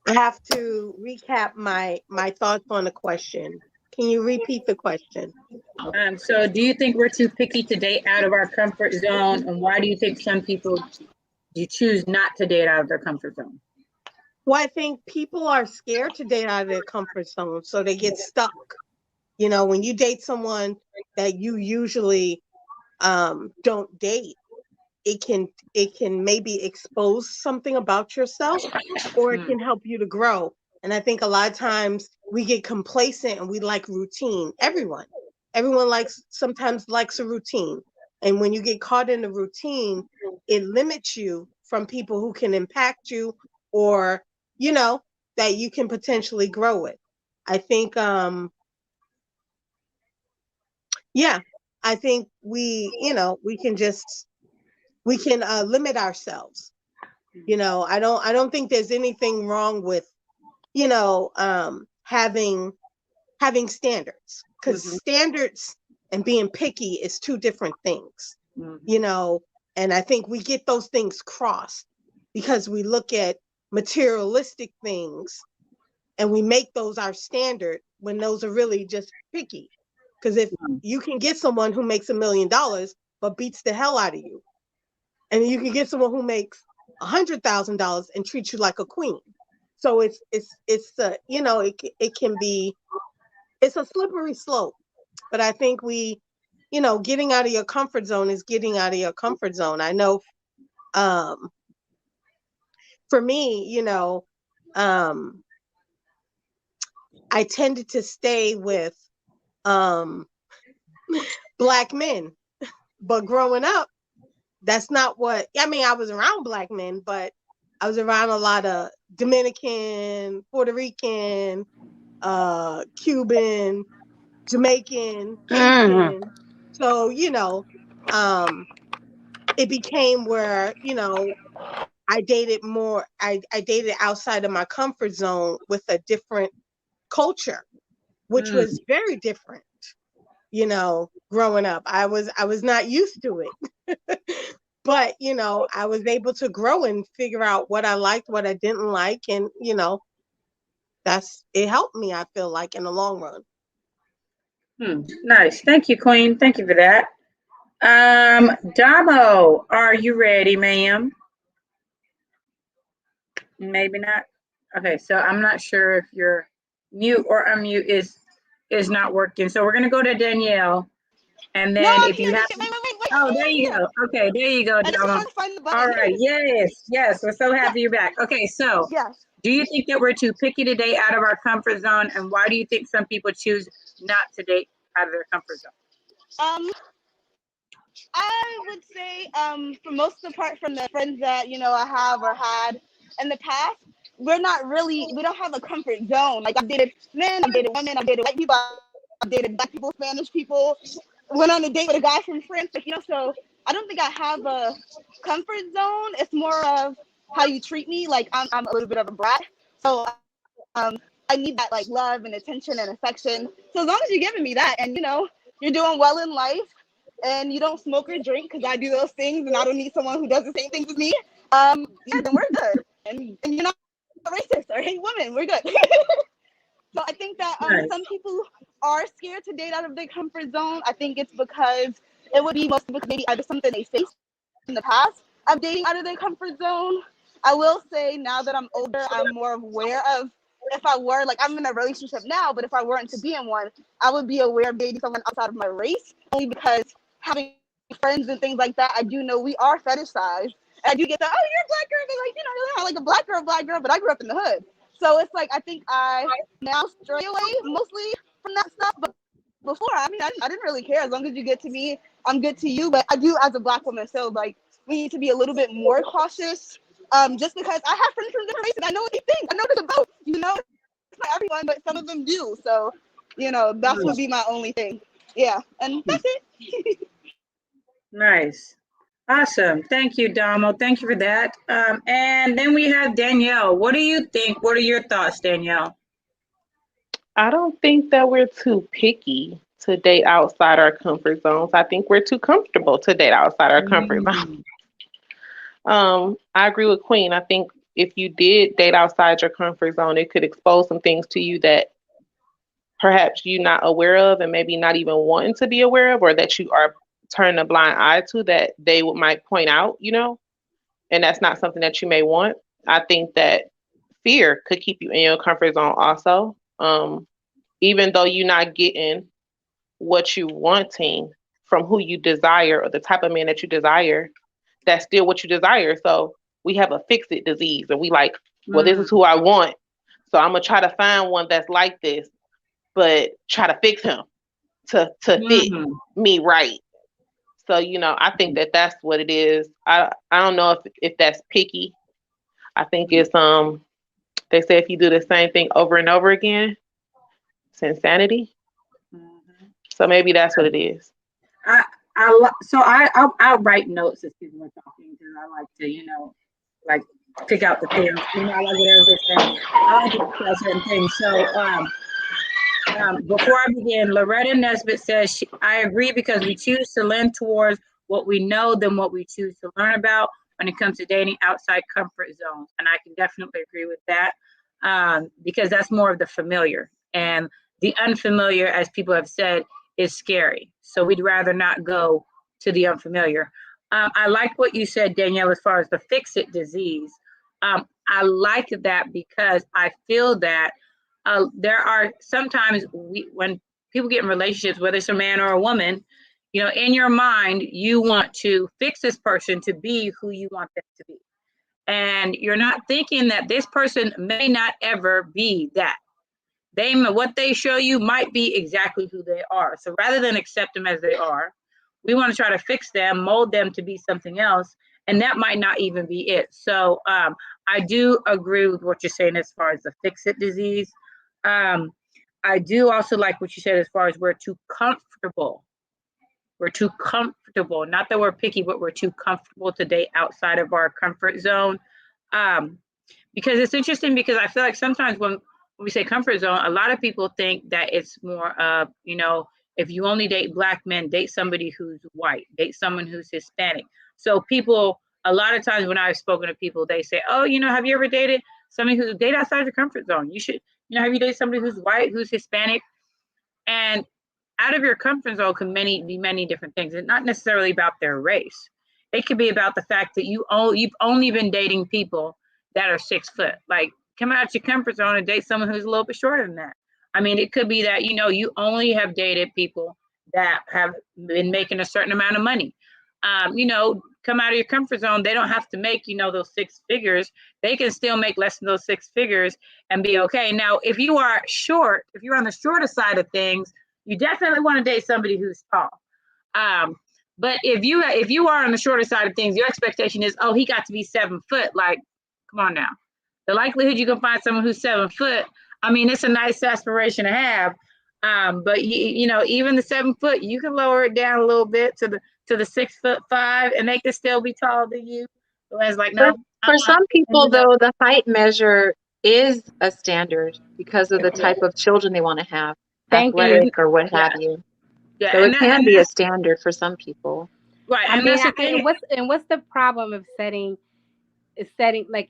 have to recap my thoughts on the question. Can you repeat the question? So do you think we're too picky to date out of our comfort zone? And why do you think some people choose not to date out of their comfort zone? Well, I think people are scared to date out of their comfort zone, so they get stuck. When you date someone that you usually don't date, it can maybe expose something about yourself, or it can help you to grow. And I think a lot of times we get complacent and we like routine. Everyone sometimes likes a routine. And when you get caught in the routine, it limits you from people who can impact you, or, that you can potentially grow with. I think, I think we can limit ourselves. I don't think there's anything wrong with, having standards, because standards and being picky is two different things, and I think we get those things crossed because we look at materialistic things and we make those our standard when those are really just picky. Because if you can get someone who makes $1 million but beats the hell out of you, and you can get someone who makes $100,000 and treats you like a queen. So it can be it's a slippery slope. But I think we, getting out of your comfort zone is getting out of your comfort zone. I know, for me, I tended to stay with Black men, but growing up, that's not what, I was around Black men, but I was around a lot of Dominican, Puerto Rican, Cuban, Jamaican, Haitian. So, it became where, I dated more, I dated outside of my comfort zone with a different culture, which was very different, growing up. I was not used to it. But, I was able to grow and figure out what I liked, what I didn't like. And, it helped me, I feel like, in the long run. Nice. Thank you, Queen. Thank you for that. Damo, are you ready, ma'am? Maybe not. Okay, so I'm not sure if your mute or unmute is not working. So we're gonna go to Danielle, and then No, I'm if you here. have, Wait. oh, there you go. Okay, there you go, I just Damo. trying to find the button. All right. Yes. We're so happy you're back. Okay, so Yes. do you think that we're too picky to date out of our comfort zone, and why do you think some people choose not to date out of their comfort zone? I would say, for most of the part, from the friends that I have or had in the past, we don't have a comfort zone. Like, I've dated men, I've dated women, I've dated white people, I've dated Black people, Spanish people. Went on a date with a guy from France, so I don't think I have a comfort zone. It's more of how you treat me. Like, I'm a little bit of a brat, so I need that, like, love and attention and affection. So as long as you're giving me that, and you're doing well in life, and you don't smoke or drink, because I do those things, and I don't need someone who does the same things as me, then we're good. And you're not racist or hate women, we're good. So I think that some people are scared to date out of their comfort zone. I think it's because it would be mostly because maybe either something they faced in the past of dating out of their comfort zone. I will say, now that I'm older, I'm more aware of, if I were, like, I'm in a relationship now, but if I weren't to be in one, I would be aware of dating someone outside of my race, only because having friends and things like that, I do know we are fetishized. And I do get that, oh, you're a Black girl, but, like, you're not like a black girl, but I grew up in the hood. So it's like, I think I now stray away mostly from that stuff. But before, I didn't really care. As long as you get to me, I'm good to you. But I do, as a Black woman, feel like we need to be a little bit more cautious. Just because I have friends from different races, I know what they think. I know there's a vote. It's not everyone, but some of them do. So, that would be my only thing. Yeah, and that's it. Nice. Awesome. Thank you, Damo. Thank you for that. And then we have Danielle. What do you think? What are your thoughts, Danielle? I don't think that we're too picky to date outside our comfort zones. I think we're too comfortable to date outside our comfort zone. I agree with Queen. I think if you did date outside your comfort zone, it could expose some things to you that perhaps you're not aware of, and maybe not even wanting to be aware of, or that you are turning a blind eye to, that they might point out, and that's not something that you may want. I think that fear could keep you in your comfort zone also. Even though you're not getting what you wanting from who you desire, or the type of man that you desire, that's still what you desire. So we have a fix-it disease, and we like, well, this is who I want, so I'm gonna try to find one that's like this, but try to fix him to fit me right. So, I think that that's what it is. I don't know if that's picky. I think it's, they say if you do the same thing over and over again, it's insanity. So maybe that's what it is. I'll write notes as people are talking, because I like to, like, pick out the things. I like what everybody's saying. I like to pick out certain things. So, before I begin, Loretta Nesbitt says, I agree, because we choose to lean towards what we know than what we choose to learn about when it comes to dating outside comfort zones. And I can definitely agree with that, because that's more of the familiar. And the unfamiliar, as people have said, is scary. So we'd rather not go to the unfamiliar. I like what you said, Danielle, as far as the fix-it disease. I like that, because I feel that there are sometimes when people get in relationships, whether it's a man or a woman, you know, in your mind, you want to fix this person to be who you want them to be. And you're not thinking that this person may not ever be that. What they show you might be exactly who they are. So rather than accept them as they are, we want to try to fix them, mold them to be something else, and that might not even be it. So I do agree with what you're saying as far as the fix-it disease. I do also like what you said as far as we're too comfortable. We're too comfortable. Not that we're picky, but we're too comfortable to date outside of our comfort zone. Because it's interesting, because I feel like sometimes when we say comfort zone, a lot of people think that it's more of, you know, if you only date Black men, date somebody who's white, date someone who's Hispanic. So people, a lot of times when I've spoken to people, they say, oh, you know, have you ever dated somebody who's date outside your comfort zone? You should, you know, have you dated somebody who's white, who's Hispanic? And out of your comfort zone can be many different things. It's not necessarily about their race. It could be about the fact that you've only been dating people that are 6 foot. Like, come out your comfort zone and date someone who's a little bit shorter than that. I mean, it could be that, you know, you only have dated people that have been making a certain amount of money. You know, come out of your comfort zone. They don't have to make, you know, those 6 figures. They can still make less than those 6 figures and be okay. Now, if you are short, if you're on the shorter side of things, you definitely want to date somebody who's tall. But if you are on the shorter side of things, your expectation is, oh, he got to be 7 foot. Like, come on now. The likelihood you can find someone who's 7 foot, I mean, it's a nice aspiration to have. But you know, even the 7 foot, you can lower it down a little bit to the 6'5", and they can still be taller than you. So it's like, no. For some people, though, the height measure is a standard because of the type of children they want to have, athletic or what have you. Yeah, so it can be a standard for some people. Right. I And mean, that's the thing. what's the problem of setting like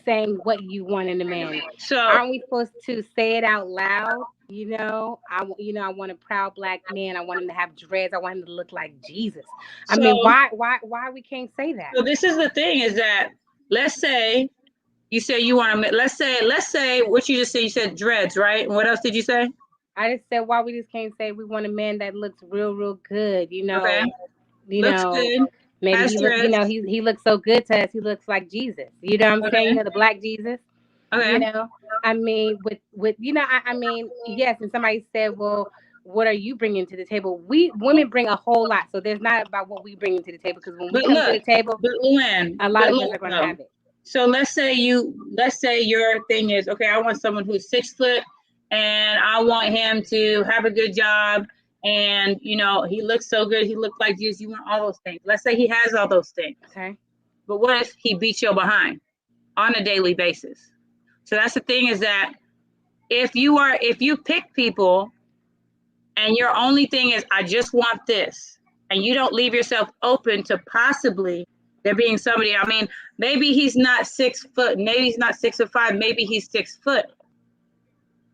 saying what you want in a man? So aren't we supposed to say it out loud? You know, I want a proud Black man. I want him to have dreads. I want him to look like Jesus. I mean, why we can't say that? So this is the thing, is that, let's say you say you want to, let's say what you just said, you said dreads, right? And what else did you say? I just said, why we just can't say we want a man that looks real good, you know. Okay. You looks know, good. maybe Has he look, you dreads. know, he looks so good to us. He looks like Jesus. You know what I'm saying? You know, the Black Jesus. Okay. You know, I mean, with you know, I mean, yes. And somebody said, well, what are you bringing to the table? We women bring a whole lot, so there's not about what we bring to the table, because when we come to the table, a lot of us are going to have it. So let's say your thing is, okay, I want someone who's 6 foot, and I want him to have a good job, and you know, he looks so good, he looks like Jesus. You want all those things. Let's say he has all those things. Okay. But what if he beats your behind on a daily basis? So that's the thing, is that if you pick people and your only thing is, I just want this, and you don't leave yourself open to possibly there being somebody, I mean, maybe he's not 6 foot, maybe he's not 6'5", maybe he's 6 foot.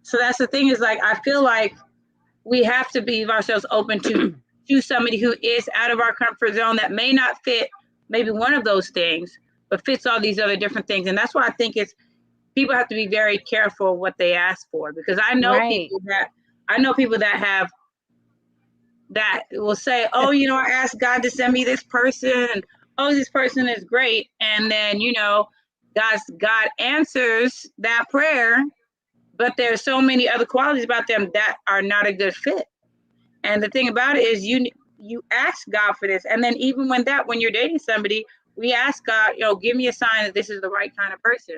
So that's the thing, is like, I feel like we have to leave ourselves open to somebody who is out of our comfort zone, that may not fit maybe one of those things, but fits all these other different things. And that's why I think people have to be very careful what they ask for, because I know people that will say, oh, you know, I asked God to send me this person, and oh, this person is great, and then, you know, God answers that prayer, but there's so many other qualities about them that are not a good fit. And the thing about it is, you ask God for this, and then even when you're dating somebody, we ask God, you know, give me a sign that this is the right kind of person.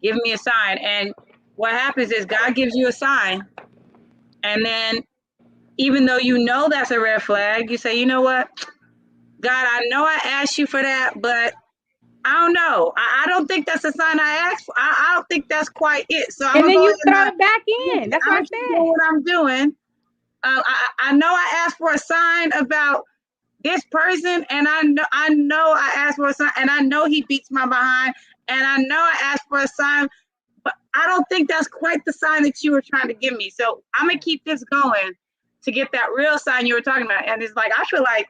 Give me a sign. And what happens is God gives you a sign, and then even though you know that's a red flag, you say, you know what, God, I know I asked you for that, but I don't know. I don't think that's a sign I asked for. I don't think that's quite it. So I'm and then go you throw it back in. That's what I said. What I'm doing. I know I asked for a sign about this person, and I know I asked for a sign, and I know he beats my behind, and I know I asked for a sign, but I don't think that's quite the sign that you were trying to give me. So I'm gonna keep this going to get that real sign you were talking about. And it's like, I feel like,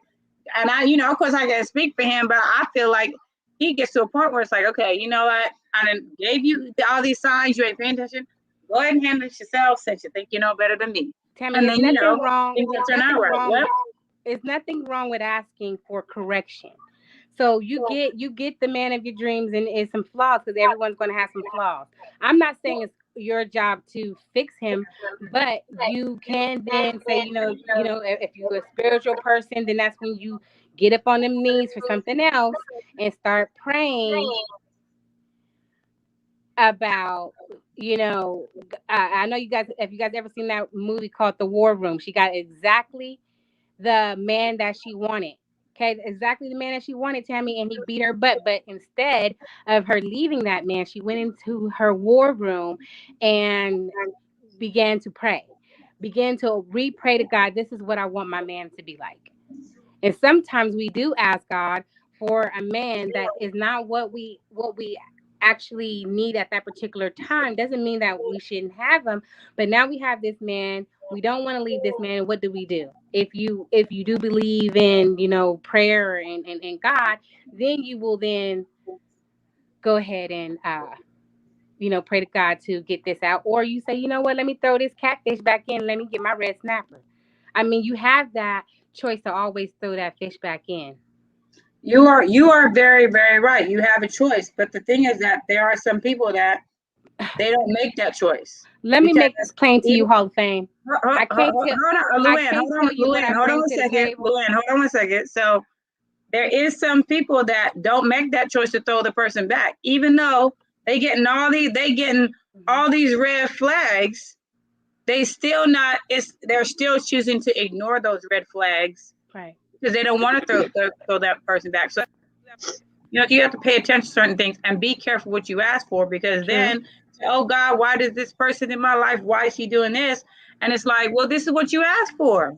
and I, you know, of course I can speak for him, but I feel like he gets to a point where it's like, okay, you know what? I done gave you all these signs, you ain't paying attention. Go ahead and handle it yourself since you think you know better than me. Tammy, And there's then, nothing wrong. things will There's turn out nothing right. wrong. Yep. There's nothing wrong with asking for correction. So you get the man of your dreams, and it's some flaws because everyone's going to have some flaws. I'm not saying it's your job to fix him, but you can then say, if you're a spiritual person, then that's when you get up on them knees for something else and start praying about, I know you guys, if you guys ever seen that movie called The War Room, she got exactly the man that she wanted. Okay, exactly the man that she wanted, Tammy, and he beat her butt. But instead of her leaving that man, she went into her war room and began to pray, began to re-pray to God. This is what I want my man to be like. And sometimes we do ask God for a man that is not what we actually need at that particular time. Doesn't mean that we shouldn't have him, but now we have this man. We don't want to leave this man. What do we do? If you do believe in, prayer and God, then you will then go ahead and pray to God to get this out. Or you say, you know what, let me throw this catfish back in. Let me get my red snapper. I mean, you have that choice to always throw that fish back in. You are very, very right. You have a choice. But the thing is that there are some people that they don't make that choice. Let me make this plain to you, Hall of Fame. I can't tell you what I bring to the table. Luann, hold on one second. So there is some people that don't make that choice to throw the person back, even though they getting all these red flags. They're still choosing to ignore those red flags, right? Because they don't want to throw that person back. So you have to pay attention to certain things and be careful what you ask for, because then, oh God, why does this person in my life, why is he doing this? And it's like, well, this is what you asked for.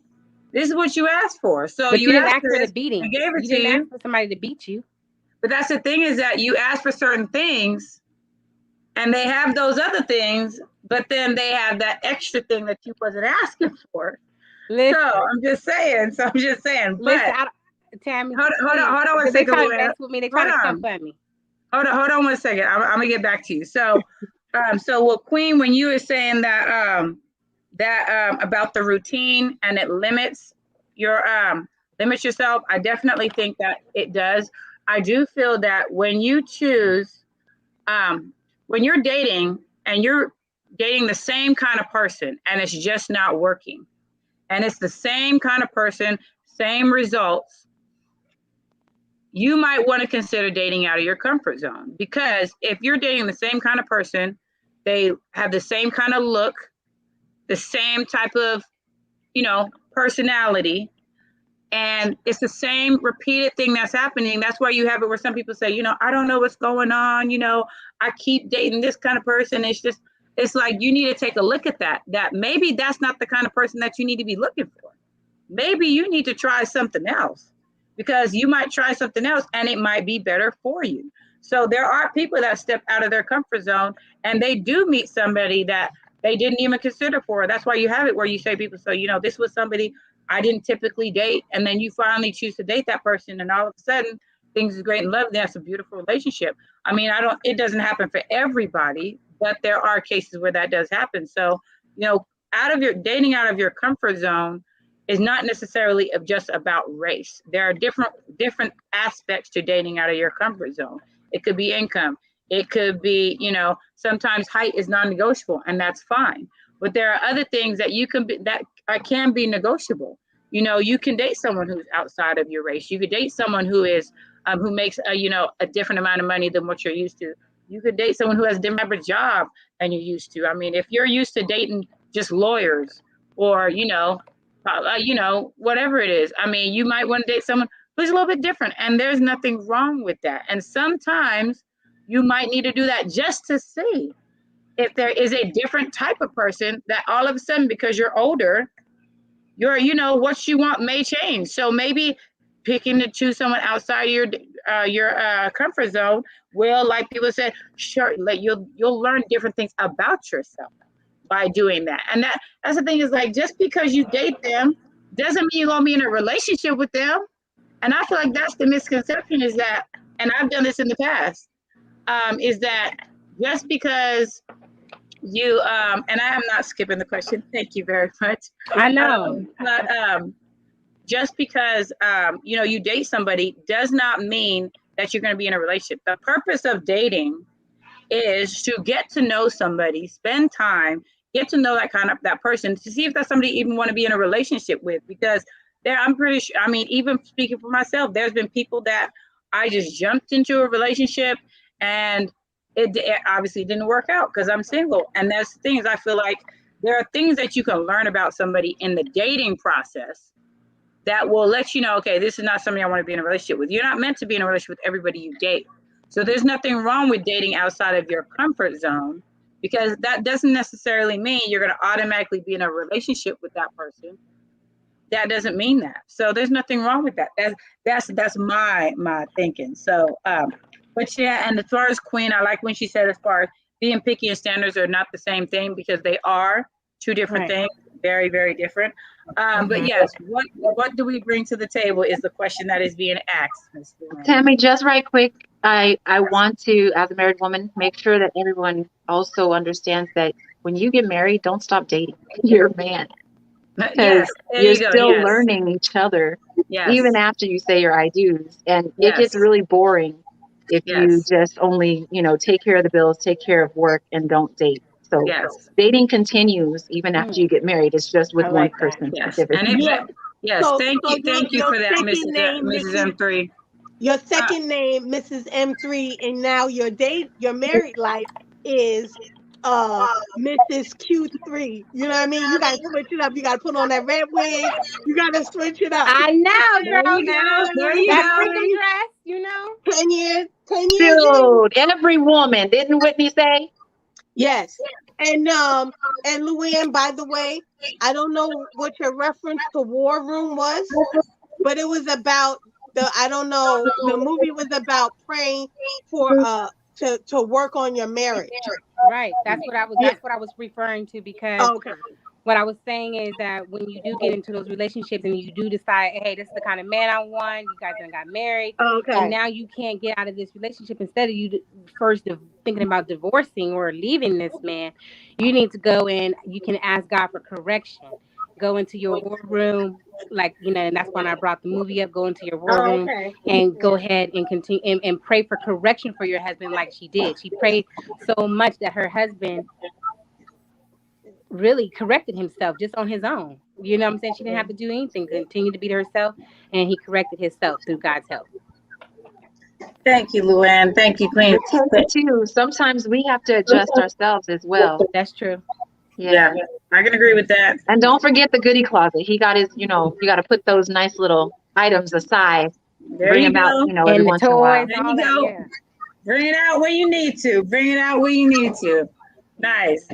This is what you asked for. So but you didn't ask for the beating. I gave it you to didn't you. ask for somebody to beat you. But that's the thing, is that you ask for certain things and they have those other things, but then they have that extra thing that you wasn't asking for. Listen, so I'm just saying. Listen, Tammy, hold on one second. They try to mess with me. They try to come for me. Hold on 1 second. I'm gonna get back to you. So, Queen, when you were saying that about the routine and it limits yourself, I definitely think that it does. I do feel that when you choose, when you're dating and you're dating the same kind of person and it's just not working, and it's the same kind of person, same results, you might want to consider dating out of your comfort zone. Because if you're dating the same kind of person, they have the same kind of look, the same type of, personality, and it's the same repeated thing that's happening. That's why you have it where some people say, I don't know what's going on. I keep dating this kind of person. It's like, you need to take a look at that maybe that's not the kind of person that you need to be looking for. Maybe you need to try something else, because you might try something else and it might be better for you. So there are people that step out of their comfort zone and they do meet somebody that they didn't even consider for. That's why you have it where you say, people say, this was somebody I didn't typically date. And then you finally choose to date that person, and all of a sudden things is great and love. That's a beautiful relationship. I mean, it doesn't happen for everybody, but there are cases where that does happen. So, dating out of your comfort zone is not necessarily just about race. There are different aspects to dating out of your comfort zone. It could be income. It could be, sometimes height is non-negotiable, and that's fine. But there are other things that can be negotiable. You can date someone who's outside of your race. You could date someone who is who makes a different amount of money than what you're used to. You could date someone who has a different type of job than you're used to. I mean, if you're used to dating just lawyers or whatever it is, I mean, you might want to date someone who's a little bit different, and there's nothing wrong with that. And sometimes you might need to do that just to see if there is a different type of person that all of a sudden, because you're older, what you want may change. So maybe picking to choose someone outside your comfort zone will, like people said, sure, you'll learn different things about yourself by doing that. And that's the thing, is like, just because you date them doesn't mean you're gonna be in a relationship with them. And I feel like that's the misconception, is that, and I've done this in the past, is that just because you and I am not skipping the question. Thank you very much. I know. But just because you know, you date somebody does not mean that you're going to be in a relationship. The purpose of dating is to get to know somebody, spend time, get to know that person, to see if that's somebody you even want to be in a relationship with. Because I'm pretty sure, I mean, even speaking for myself, there's been people that I just jumped into a relationship and it obviously didn't work out because I'm single. And there's things I feel like there are things that you can learn about somebody in the dating process that will let you know, okay, this is not somebody I want to be in a relationship with. You're not meant to be in a relationship with everybody you date. So there's nothing wrong with dating outside of your comfort zone, because that doesn't necessarily mean you're going to automatically be in a relationship with that person. That doesn't mean that. So there's nothing wrong with that. That's my thinking. So, but yeah, and as far as Queen, I like when she said as far as being picky and standards are not the same thing, because they are two different things, very, very different. But yes, what do we bring to the table is the question that is being asked, Ms. Luann. Tammy, just right quick, I want to, as a married woman, make sure that everyone also understands that when you get married, don't stop dating your man. Because you're still learning each other, even after you say your I do's. And it gets really boring if you just only, you know, take care of the bills, take care of work, and don't date. So dating continues even after you get married. It's just with one person. And thank you for that, Mrs. M3. Your second name, Mrs. M3, and now your married life is Mrs. Q3. You know what I mean? You gotta switch it up. You gotta put on that red wig. You gotta switch it up. I know, girl. There you that go. freaking dress, you know. 10 years. Dude, every woman, didn't Whitney say? Yes. And Luann, by the way, I don't know what your reference to War Room was, but it was about the movie was about praying for to work on your marriage. Right. That's what I was referring to, because what I was saying is that when you do get into those relationships and you do decide, hey, this is the kind of man I want, you guys done got married, and now you can't get out of this relationship. Instead of you first thinking about divorcing or leaving this man, you need to go and you can ask God for correction. Go into your war room, like, you know, and that's when I brought the movie up. Go into your war room and go ahead and continue and pray for correction for your husband, like she did. She prayed so much that her husband really corrected himself just on his own. You know what I'm saying? She didn't have to do anything, continue to be herself, and he corrected himself through God's help. Thank you, Luann. Thank you, Queen. Too. Sometimes we have to adjust ourselves as well. That's true. Yeah, I can agree with that. And don't forget the goodie closet. He got his, you know, you got to put those nice little items aside. Bring them out, you know, every once in a while. There you go. Yeah. Bring it out when you need to. Bring it out when you need to. Nice.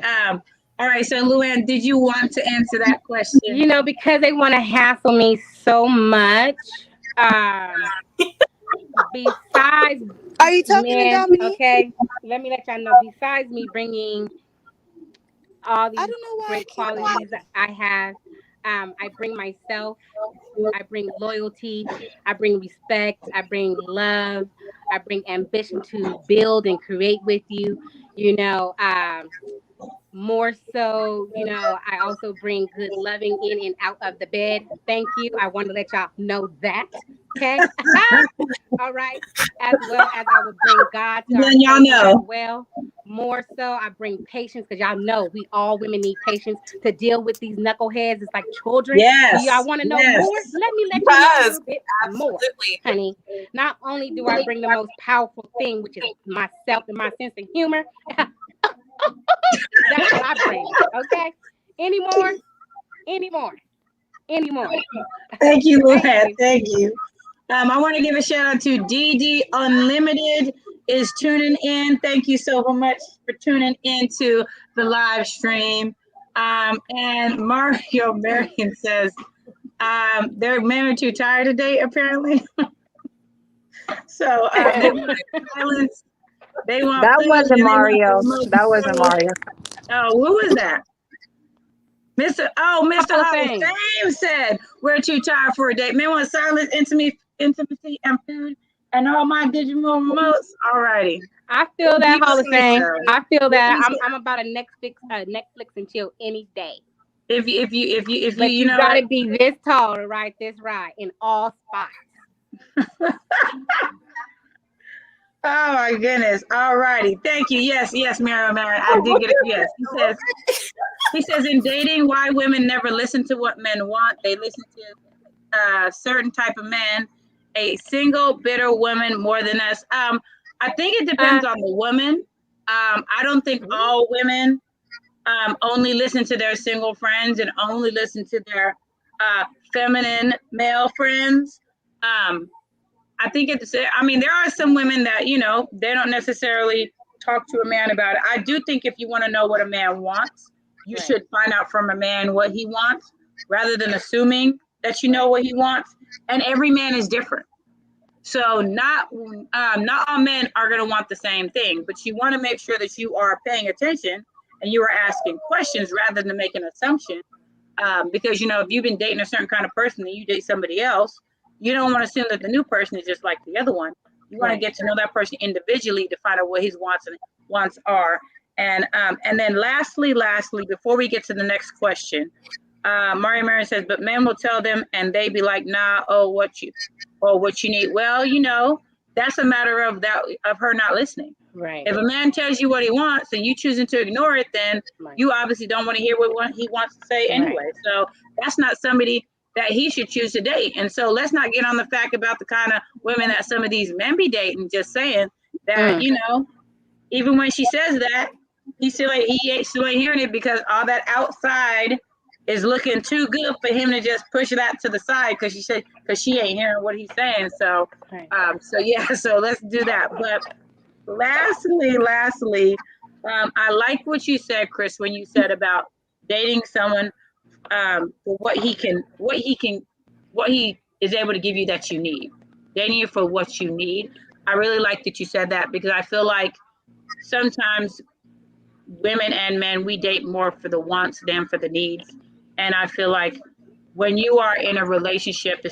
All right. So, Luann, did you want to answer that question? You know, because they want to hassle me so much. Besides, are you talking to Dominique? Okay, let me let y'all know. Besides me bringing all these great qualities that I have, I bring myself, I bring loyalty, I bring respect, I bring love, I bring ambition to build and create with you. You know, more so, you know, I also bring good loving in and out of the bed. Thank you. I want to let y'all know that. Okay. All right. As well as I would bring God to our y'all know. as well. More so, I bring patience, because y'all know we all women need patience to deal with these knuckleheads. It's like children. Yes. Do y'all want to know more? Let me let you know a little bit more, honey. Not only do I bring the most powerful thing, which is myself and my sense of humor. That's what I bring. Okay. Any more? Thank you, Luann. Thank you. I want to give a shout out to DD Unlimited is tuning in. Thank you so much for tuning into the live stream. And Mario Marion says they're men are too tired today, apparently. So they want that wasn't Mario. That wasn't Mario. Oh, who was that? Mr. Hall of Fame said we're too tired for a date. Men want silence, intimacy, and food. and all my digital remotes. All righty. I feel that Hall of Fame. I feel that If you I'm about a Netflix and chill any day. If you But you know gotta be this tall to ride this ride in all spots. Oh my goodness. All righty. Thank you. Yes, Mary. I did get it. Yes. He says in dating, why women never listen to what men want. They listen to a certain type of man, a single bitter woman more than us. I think it depends on the woman. I don't think all women only listen to their single friends and only listen to their feminine male friends. I think there are some women that, they don't necessarily talk to a man about it. I do think if you want to know what a man wants, you should find out from a man what he wants rather than assuming that you know what he wants. And every man is different. So not all men are going to want the same thing, but you want to make sure that you are paying attention and you are asking questions rather than making an assumption. Because, if you've been dating a certain kind of person and you date somebody else, you don't want to assume that the new person is just like the other one. You want to get to know that person individually to find out what his wants are. And then lastly, before we get to the next question, Mario Marion says, but men will tell them and they be like, nah, what you need. Well, that's a matter of her not listening. Right. If a man tells you what he wants and you choosing to ignore it, then you obviously don't want to hear what he wants to say anyway. So that's not somebody that he should choose to date. And so let's not get on the fact about the kind of women that some of these men be dating, just saying that, even when she says that, he still ain't hearing it because all that outside is looking too good for him to just push that to the side because she ain't hearing what he's saying. So, so let's do that. But lastly, I like what you said, Kris, when you said about dating someone for what he is able to give you that you need. Dating you for what you need. I really like that you said that because I feel like sometimes women and men, we date more for the wants than for the needs. And I feel like when you are in a relationship,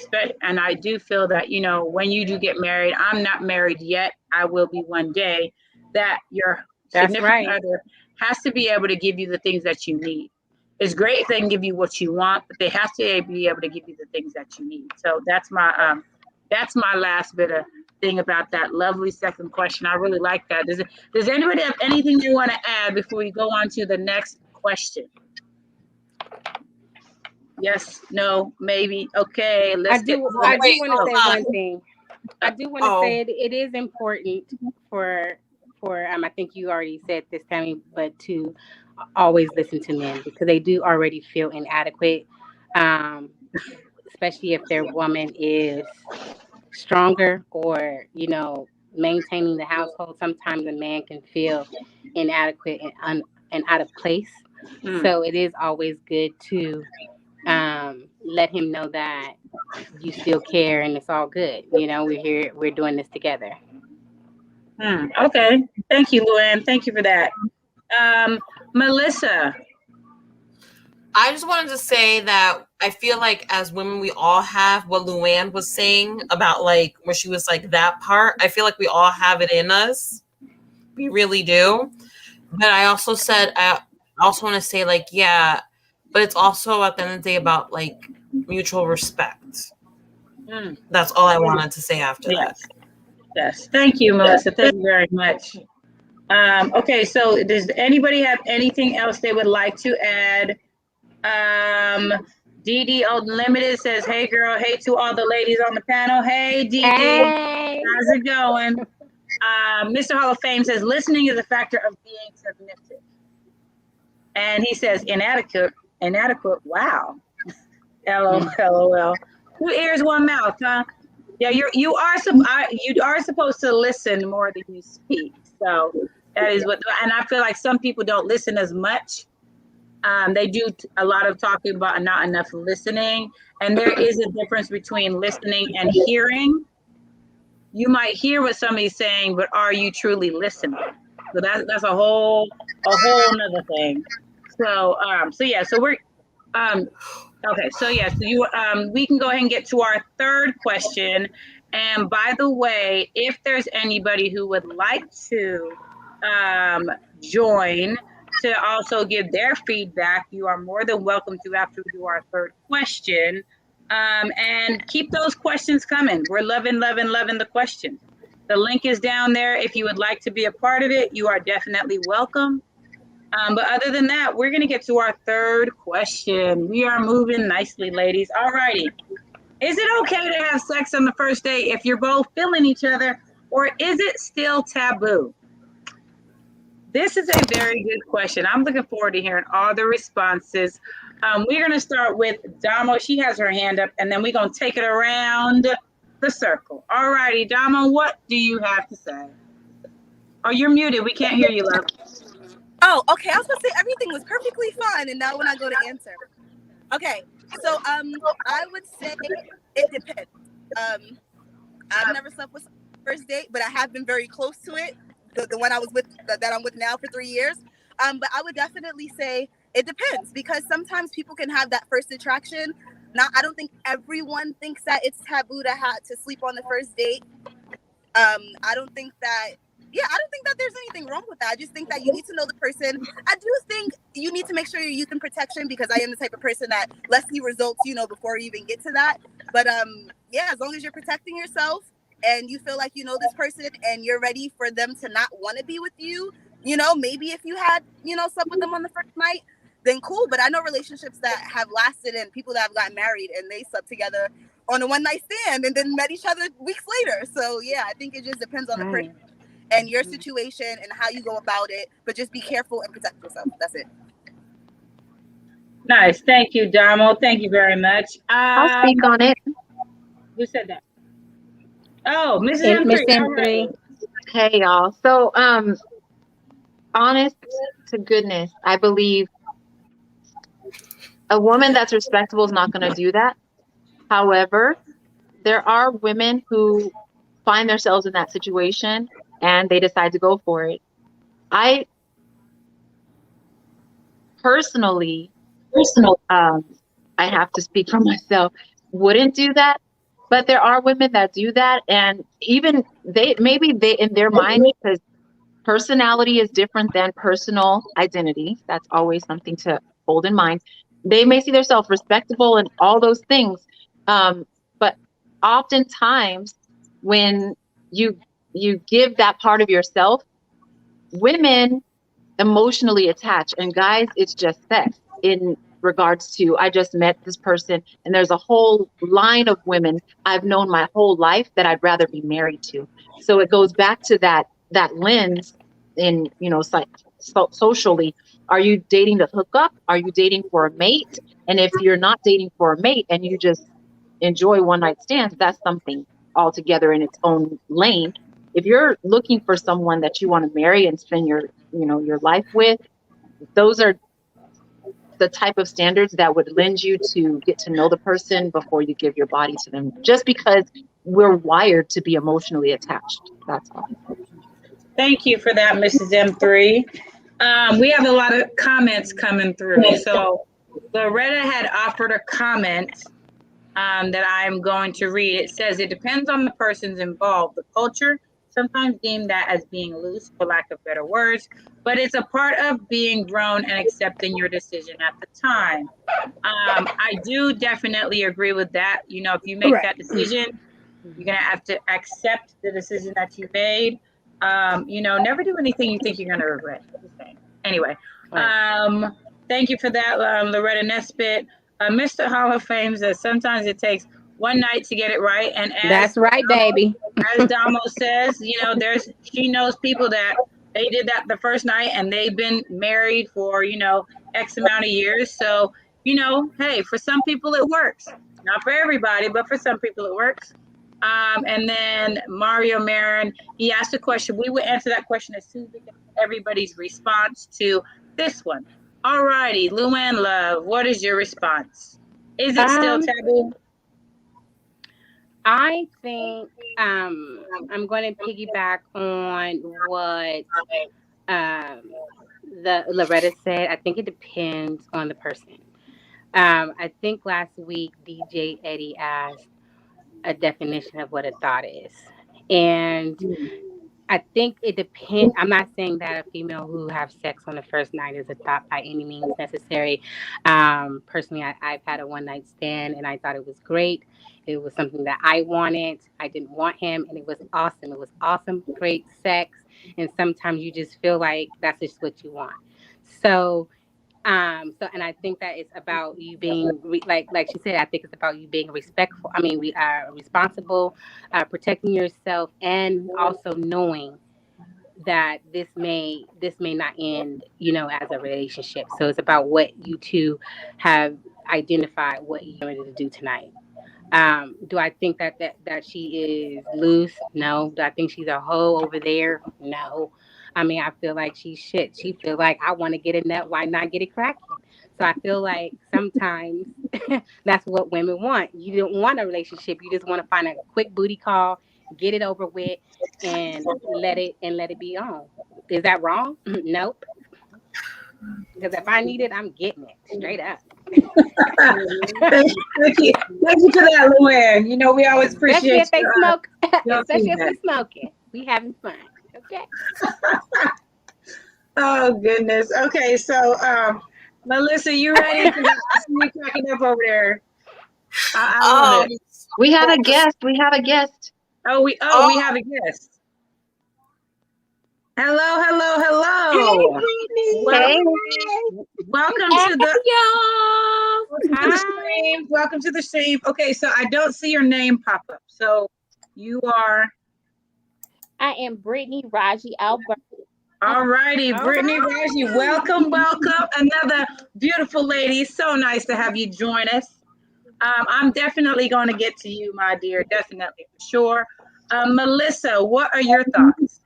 and I do feel that, when you do get married, I'm not married yet, I will be one day, that your significant other has to be able to give you the things that you need. It's great if they can give you what you want, but they have to be able to give you the things that you need. So that's my last bit of thing about that lovely second question. I really like that. Does anybody have anything they want to add before we go on to the next question? Yes, no, maybe. Okay, I do want to say one thing. I do want to say it is important for I think you already said this, Tammy, but to always listen to men because they do already feel inadequate, especially if their woman is stronger or maintaining the household. Sometimes a man can feel inadequate and out of place. So it is always good to let him know that you still care and it's all good. We're here, we're doing this together. Okay. Thank you, Luann. Thank you for that. Melissa. I just wanted to say that I feel like as women, we all have what Luann was saying about like where she was like that part. I feel like we all have it in us. We really do. But I also want to say like, yeah, but it's also at the end of the day about like mutual respect. That's all I wanted to say after that. Yes. Thank you, Melissa. Thank you very much. Okay, so does anybody have anything else they would like to add? DD Unlimited says, hey girl, hey to all the ladies on the panel. Hey DD, how's it going? Mr. Hall of Fame says, listening is a factor of being submissive. And he says, inadequate, wow. LOL. 2 ears, 1 mouth, huh? Yeah, you are supposed to listen more than you speak. So that is and I feel like some people don't listen as much. They do a lot of talking about not enough listening. And there is a difference between listening and hearing. You might hear what somebody's saying, but are you truly listening? So that's a whole nother thing. So we're okay. So we can go ahead and get to our third question, And by the way, if there's anybody who would like to join to also give their feedback, you are more than welcome to after we do our third question. And keep those questions coming. We're loving the questions. The link is down there. If you would like to be a part of it, you are definitely welcome. But other than that, we're going to get to our third question. We are moving nicely, ladies. All righty. Is it okay to have sex on the first date if you're both feeling each other, or is it still taboo? This is a very good question. I'm looking forward to hearing all the responses. We're going to start with Damo. She has her hand up, and then we're going to take it around the circle. All righty, Damo, what do you have to say? Oh, you're muted. We can't hear you, love. Oh, okay. I was going to say everything was perfectly fine, and now when I go to answer. Okay, so I would say it depends. I've never slept with first date, but I have been very close to it. The one I was with, that I'm with now for 3 years. But I would definitely say it depends, because sometimes people can have that first attraction. I don't think everyone thinks that it's taboo to sleep on the first date. I don't think that there's anything wrong with that. I just think that you need to know the person. I do think you need to make sure you're using protection, because I am the type of person that let's see results, before you even get to that. But yeah, as long as you're protecting yourself and you feel like you know this person and you're ready for them to not want to be with you, maybe if you had, slept with them on the first night, then cool. But I know relationships that have lasted and people that have gotten married and they slept together on a one-night stand and then met each other weeks later. So yeah, I think it just depends on the person and your situation and how you go about it, but just be careful and protect yourself. That's it. Nice. Thank you, Damo. Thank you very much. I'll speak on it. Who said that? Oh, Mrs. Miss M3. M3. Hey, y'all. So, honest to goodness, I believe a woman that's respectable is not going to do that. However, there are women who find themselves in that situation and they decide to go for it. I personally, I have to speak for myself, wouldn't do that. But there are women that do that, and even maybe in their mind, because personality is different than personal identity. That's always something to hold in mind. They may see themselves respectable and all those things, but oftentimes when you give that part of yourself, women emotionally attach, and guys, it's just sex. In regards to, I just met this person, and there's a whole line of women I've known my whole life that I'd rather be married to. So it goes back to that lens in, socially. Are you dating to hook up? Are you dating for a mate? And if you're not dating for a mate and you just enjoy one night stands, that's something altogether in its own lane. If you're looking for someone that you want to marry and spend your life with, those are the type of standards that would lend you to get to know the person before you give your body to them, just because we're wired to be emotionally attached. That's all. Thank you for that, Mrs. M3. We have a lot of comments coming through. So Loretta had offered a comment that I'm going to read. It says, it depends on the persons involved. The culture sometimes deem that as being loose, for lack of better words, but it's a part of being grown and accepting your decision at the time. I do definitely agree with that. If you make that decision, you're going to have to accept the decision that you made. Never do anything you think you're going to regret. Anyway, thank you for that, Loretta Nesbitt. Mr. Hall of Fame says sometimes it takes one night to get it right. And that's right, baby. As Damo says, she knows people that they did that the first night and they've been married for, X amount of years. So, hey, for some people it works. Not for everybody, but for some people it works. And then Mario Marin, he asked a question. We will answer that question as soon as we get everybody's response to this one. All righty, Luann Love, what is your response? Is it still taboo? I think I'm going to piggyback on what the Loretta said. I think it depends on the person. I think last week DJ Eddie asked, a definition of what a thought is. And I think it depends. I'm not saying that a female who have sex on the first night is a thought by any means necessary. Personally, I've had a one night stand and I thought it was great. It was something that I wanted. I didn't want him, and it was awesome. It was awesome, great sex. And sometimes you just feel like that's just what you want. So, and I think that it's about you being like she said. I think it's about you being respectful. I mean, we are responsible, protecting yourself, and also knowing that this may not end, as a relationship. So it's about what you two have identified what you're ready to do tonight. Do I think that she is loose? No. Do I think she's a hoe over there? No. I mean, I feel like she's shit. She feels like I want to get a nut. Why not get it cracking? So I feel like sometimes that's what women want. You don't want a relationship. You just want to find a quick booty call, get it over with, and let it be on. Is that wrong? Nope. Because if I need it, I'm getting it straight up. Thank you for that, Luann. We always appreciate especially if they smoke. Especially if we smoking, we having fun. Okay. Oh goodness. Okay, so Melissa, you ready? 'Cause I see you cracking up over there. I love it. We have a guest. We have a guest. We have a guest. Hello. Hey. Welcome to the stream. Welcome to the stream. Okay, so I don't see your name pop up. So you are. I am Brittany Raji Albert. All righty, Brittany Raji. Welcome. Another beautiful lady. So nice to have you join us. I'm definitely going to get to you, my dear. Definitely, for sure. Melissa, what are your thoughts?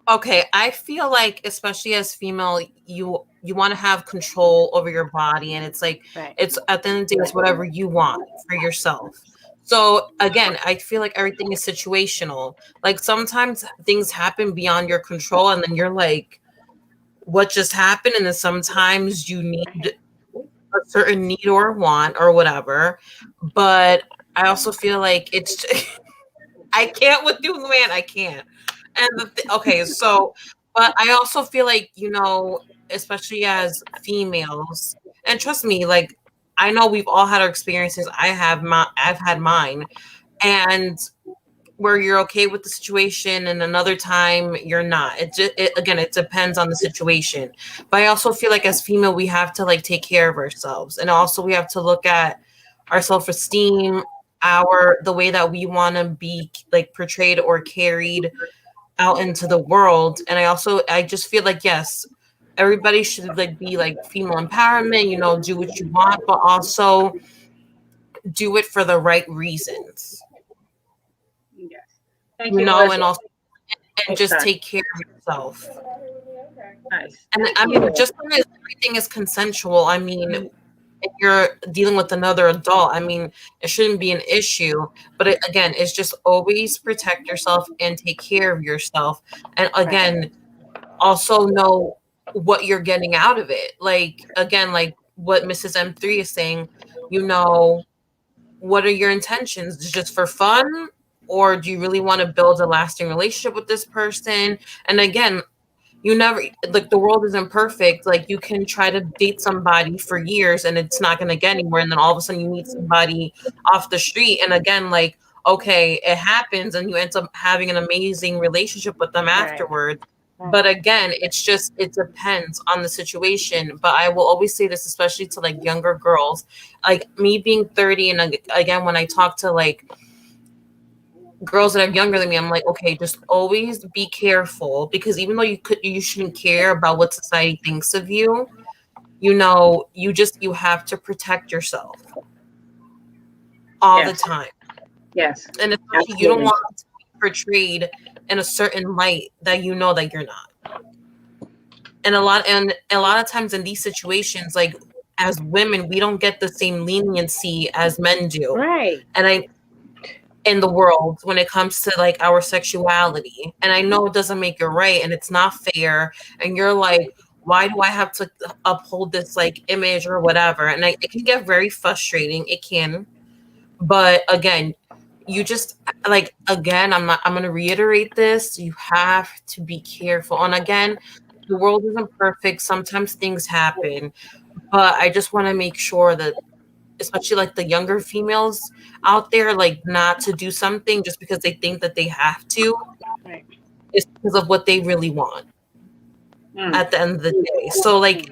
Okay, I feel like, especially as female, you want to have control over your body, and it's like it's at the end of the day, it's whatever you want for yourself. So again, I feel like everything is situational. Like sometimes things happen beyond your control, and then you're like, "What just happened?" And then sometimes you need a certain need or want or whatever. But I also feel like it's I can't with you, man. I can't. And but I also feel like, especially as females, and trust me, like I know we've all had our experiences. I've had mine, and where you're okay with the situation, and another time you're not. It depends on the situation. But I also feel like as female, we have to like take care of ourselves, and also we have to look at our self-esteem, the way that we want to be like portrayed or carried out into the world. And I just feel like, yes, everybody should like be like female empowerment, do what you want, but also do it for the right reasons. Yes. Thank you, Melissa. And just take care of yourself. Nice. And I mean, just as everything is consensual, I mean, if you're dealing with another adult, I mean, it shouldn't be an issue. But it's just always protect yourself and take care of yourself. And again, also know what you're getting out of it. Like, again, like what Mrs. M3 is saying, what are your intentions? Is it just for fun? Or do you really want to build a lasting relationship with this person? And again, you never, like, the world isn't perfect. Like, you can try to date somebody for years and it's not going to get anywhere. And then all of a sudden you meet somebody off the street. And again, like, okay, it happens and you end up having an amazing relationship with them afterward. But again, it depends on the situation. But I will always say this, especially to like younger girls, like me being 30. And again, when I talk to like girls that are younger than me, I'm like, okay, just always be careful, because even though you shouldn't care about what society thinks of you, you have to protect yourself all the time. Yes. And especially you don't want to be portrayed in a certain light that you know that you're not. And a lot of times in these situations, like as women, we don't get the same leniency as men do. Right. And in the world when it comes to like our sexuality. And I know it doesn't make it right and it's not fair. And you're like, why do I have to uphold this like image or whatever? And it can get very frustrating. It can. But again, you just like, again, I'm going to reiterate this. You have to be careful. And again, the world isn't perfect. Sometimes things happen, but I just want to make sure that, especially like the younger females out there, like not to do something just because they think that they have to. Right. It's because of what they really want at the end of the day. So like,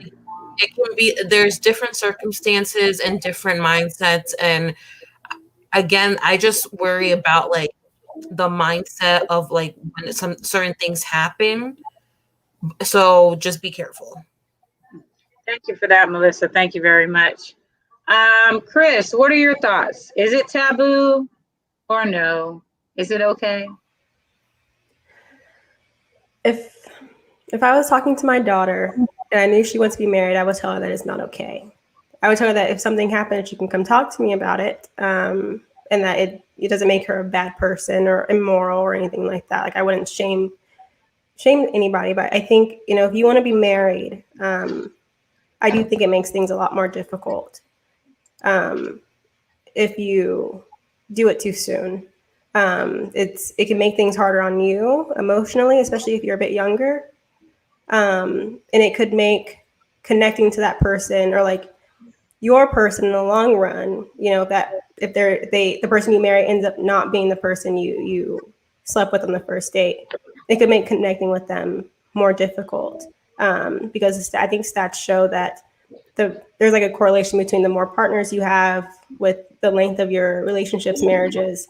it can be, there's different circumstances and different mindsets. And again, I just worry about like the mindset of like when some certain things happen. So just be careful. Thank you for that, Melissa. Thank you very much. Kris, what are your thoughts? Is it taboo or no? Is it okay? If I was talking to my daughter and I knew she wants to be married, I would tell her that it's not okay. I would tell her that if something happened, she can come talk to me about it, and that it doesn't make her a bad person or immoral or anything like that. Like, I wouldn't shame anybody, but I think, you know, if you want to be married, I do think it makes things a lot more difficult if you do it too soon. It can make things harder on you emotionally, especially if you're a bit younger. And it could make connecting to that person, or like your person in the long run, you know, that if the person you marry ends up not being the person you slept with on the first date, it could make connecting with them more difficult. Because I think stats show that there's like a correlation between the more partners you have with the length of your relationships, marriages.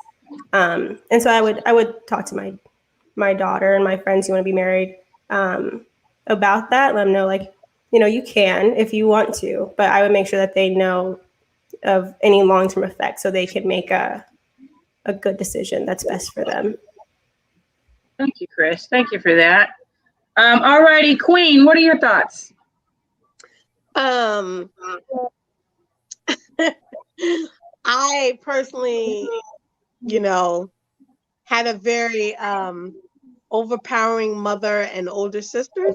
And so I would talk to my daughter and my friends who want to be married about that. Let them know, like, you know, you can if you want to, but I would make sure that they know of any long-term effects so they can make a good decision that's best for them. Thank you, Kris. Thank you for that. All righty, Queen, what are your thoughts? I personally, you know, had a very overpowering mother and older sisters.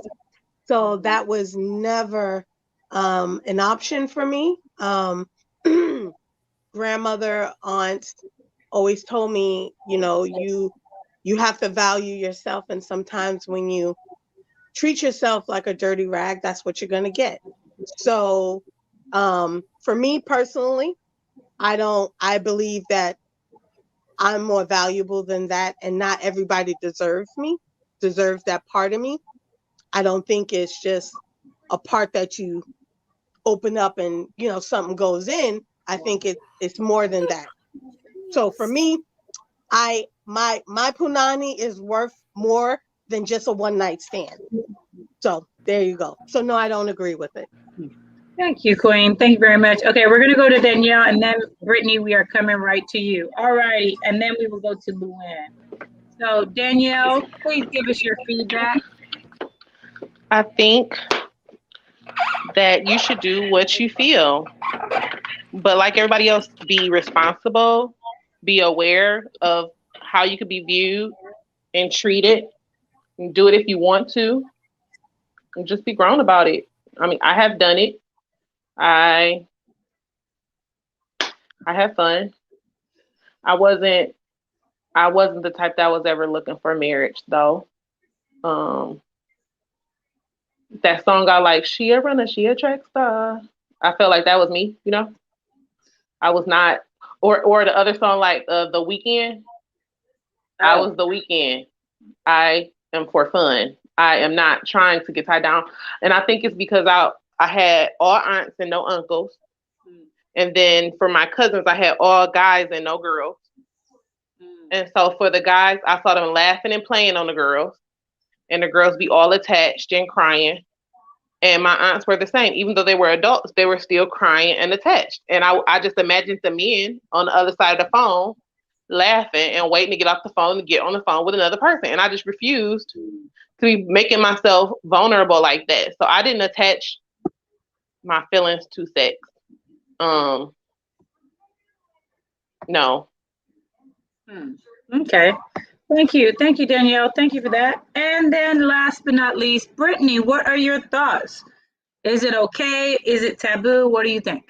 So that was never an option for me. Grandmother, aunts always told me, you know, you have to value yourself. And sometimes when you treat yourself like a dirty rag, that's what you're going to get. So for me personally, I believe that I'm more valuable than that, and not everybody deserves that part of me. I don't think it's just a part that you open up and, you know, something goes in. I think it's more than that. So for me, my punani is worth more than just a one night stand. So there you go. So no, I don't agree with it. Thank you, Queen. Thank you very much. Okay, we're going to go to Danielle, and then Brittany, we are coming right to you. All righty, and then we will go to Luann. So Danielle, please give us your feedback. I think that you should do what you feel, but like everybody else, be responsible, be aware of how you could be viewed and treated, and do it if you want to, and just be grown about it. I mean, I have done it. I had fun. I wasn't the type that was ever looking for marriage though. That song I like, she a runner, she a track star. I felt like that was me, you know. I was not, or the other song like The Weeknd. I was The Weeknd. I am for fun. I am not trying to get tied down, and I think it's because I had all aunts and no uncles. And then for my cousins, I had all guys and no girls. And so for the guys, I saw them laughing and playing on the girls. And the girls be all attached and crying. And my aunts were the same. Even though they were adults, they were still crying and attached. And I just imagined the men on the other side of the phone laughing and waiting to get off the phone and get on the phone with another person. And I just refused to be making myself vulnerable like that. So I didn't attach my feelings to sex. No. Okay. Thank you, Danielle. Thank you for that. And then last but not least, Brittany, what are your thoughts? Is it okay? Is it taboo? What do you think?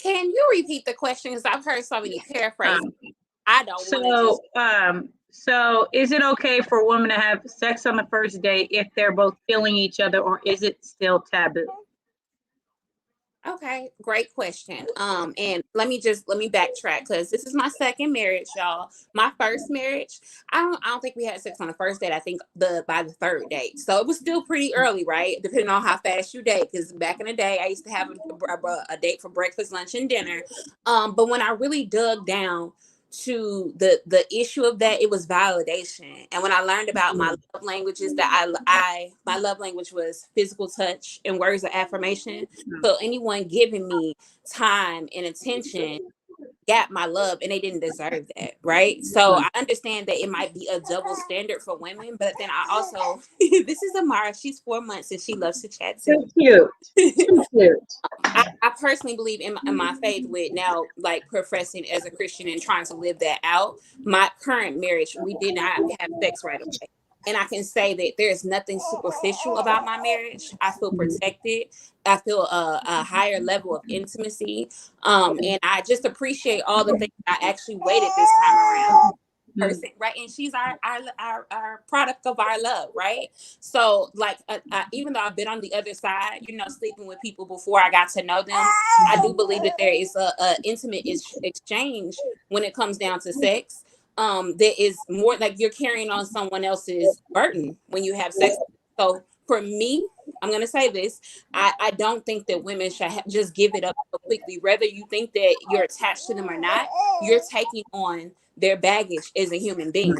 Can you repeat the question? Because I've heard so many paraphrases. I don't want to just. So is it okay for a woman to have sex on the first date if they're both feeling each other, or is it still taboo? Okay, great question. And let me backtrack because this is my second marriage, y'all. My first marriage, I don't think we had sex on the first date. I think by the third date, so it was still pretty early, right? Depending on how fast you date. Because back in the day, I used to have a date for breakfast, lunch, and dinner. But when I really dug down to the issue of that, it was validation. And when I learned about my love languages, that my love language was physical touch and words of affirmation. So anyone giving me time and attention got my love, and they didn't deserve that, right? So I understand that it might be a double standard for women, but then I also this is Amara, she's 4 months and she loves to chat too. So cute. So cute. I personally believe in my faith, with now like professing as a Christian and trying to live that out. My current marriage, we did not have sex right away. And I can say that there's nothing superficial about my marriage. I feel protected. I feel a higher level of intimacy. And I just appreciate all the things I actually waited this time around. Person, right? And she's our product of our love, right? So like even though I've been on the other side, sleeping with people before I got to know them, I do believe that there is a intimate exchange when it comes down to sex. There is more, like you're carrying on someone else's burden when you have sex. So for me, I'm going to say this. I don't think that women should just give it up so quickly. Whether you think that you're attached to them or not, you're taking on their baggage as a human being,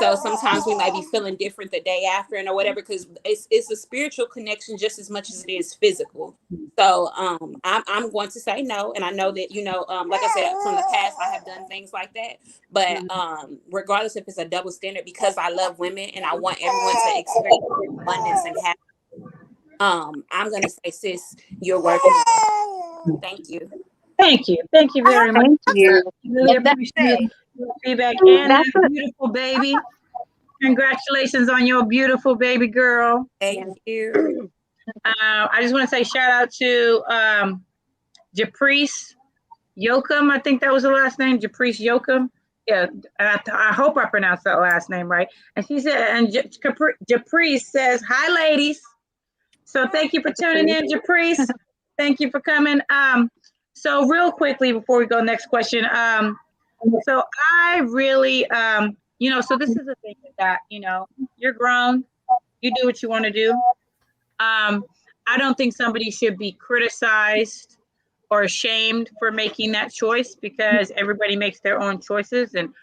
so sometimes we might be feeling different the day after or whatever, because it's a spiritual connection just as much as it is physical. So I'm going to say no, and I know that like I said, from the past I have done things like that, but regardless if it's a double standard, because I love women and I want everyone to experience abundance and happiness, I'm gonna say, sis, you're working. Thank you. Thank you very much. Thank you. Really appreciate your feedback, and that beautiful baby. Congratulations on your beautiful baby girl. Thank you. I just want to say shout out to Japrice Yoakum. I think that was the last name, Japrice Yoakum. Yeah, I hope I pronounced that last name right. And she said, and Japrice says, "Hi, ladies." So thank you for tuning in, Japrice. Thank you for coming. So real quickly before we go next question, so I really, so this is the thing that, you're grown, you do what you want to do. I don't think somebody should be criticized or ashamed for making that choice, because everybody makes their own choices, and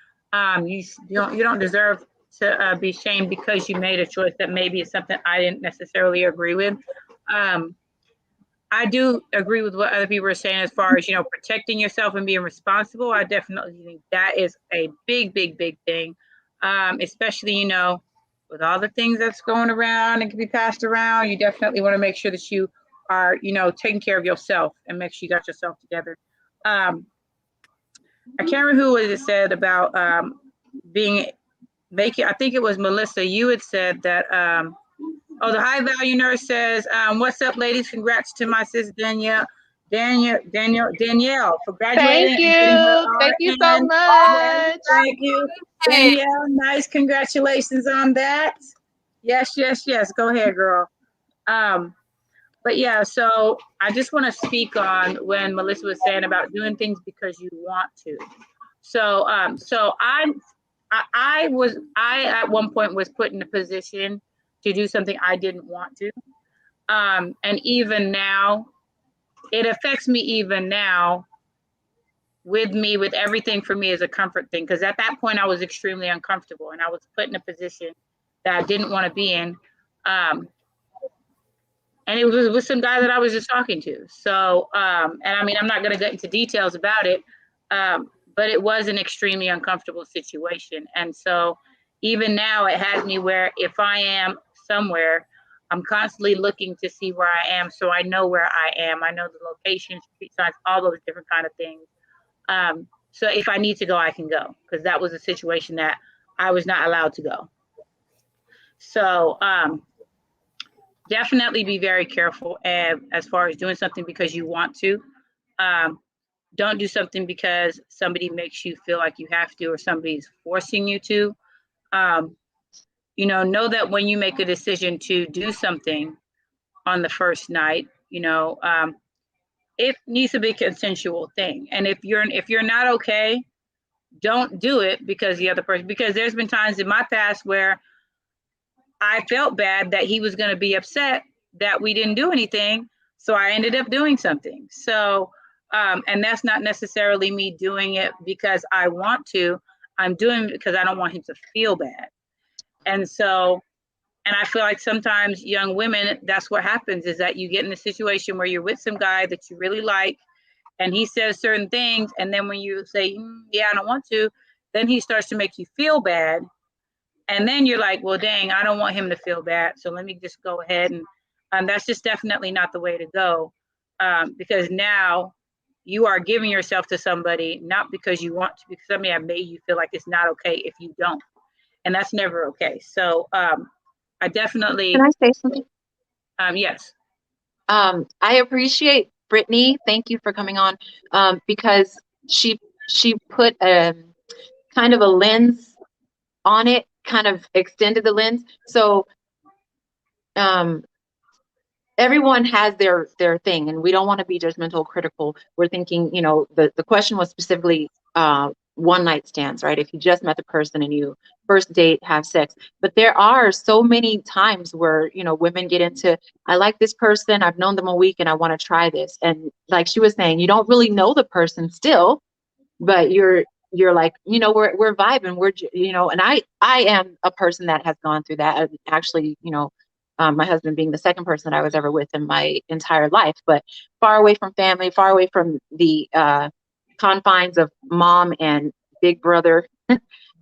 you don't deserve to be shamed because you made a choice that maybe is something I didn't necessarily agree with. I do agree with what other people are saying as far as, protecting yourself and being responsible. I definitely think that is a big, big, big thing, especially, with all the things that's going around and can be passed around. You definitely want to make sure that you are, taking care of yourself and make sure you got yourself together. I can't remember who it said about I think it was Melissa. You had said that, the high value nurse says, "What's up, ladies? Congrats to my sis Danielle for graduating." Thank you so much. Thank you, Danielle. Nice, congratulations on that. Yes. Go ahead, girl. But yeah, so I just want to speak on when Melissa was saying about doing things because you want to. So, I at one point was put in a position to do something I didn't want to. And even now, it affects me even now with everything for me as a comfort thing. Because at that point I was extremely uncomfortable and I was put in a position that I didn't want to be in. And it was with some guy that I was just talking to. So, and I mean, I'm not going to get into details about it, but it was an extremely uncomfortable situation. And so even now it has me where if I am somewhere, I'm constantly looking to see where I am. So I know where I am. I know the location, street signs, all those different kind of things. So if I need to go, I can go, because that was a situation that I was not allowed to go. So definitely be very careful as far as doing something because you want to. Don't do something because somebody makes you feel like you have to, or somebody's forcing you to. Know that when you make a decision to do something on the first night, it needs to be a consensual thing. And if you're not okay, don't do it because the other person, because there's been times in my past where I felt bad that he was going to be upset that we didn't do anything. So I ended up doing something. So, and that's not necessarily me doing it because I want to. I'm doing it because I don't want him to feel bad. And so, and I feel like sometimes young women, that's what happens, is that you get in a situation where you're with some guy that you really like, and he says certain things. And then when you say, yeah, I don't want to, then he starts to make you feel bad. And then you're like, well, dang, I don't want him to feel bad. So let me just go ahead. And that's just definitely not the way to go. Because now you are giving yourself to somebody, not because you want to, because somebody have made you feel like it's not okay if you don't. And that's never okay. So I definitely. Can I say something? Yes. I appreciate Brittany. Thank you for coming on, because she put a kind of a lens on it, kind of extended the lens. So everyone has their thing, and we don't want to be judgmental, critical. We're thinking, the question was specifically one night stands, right? If you just met the person and you first date, have sex. But there are so many times where, women get into, I like this person, I've known them a week and I want to try this. And like she was saying, you don't really know the person still, but you're like, we're vibing, and I am a person that has gone through that. And actually, my husband being the second person that I was ever with in my entire life, but far away from family, far away from the confines of mom and big brother.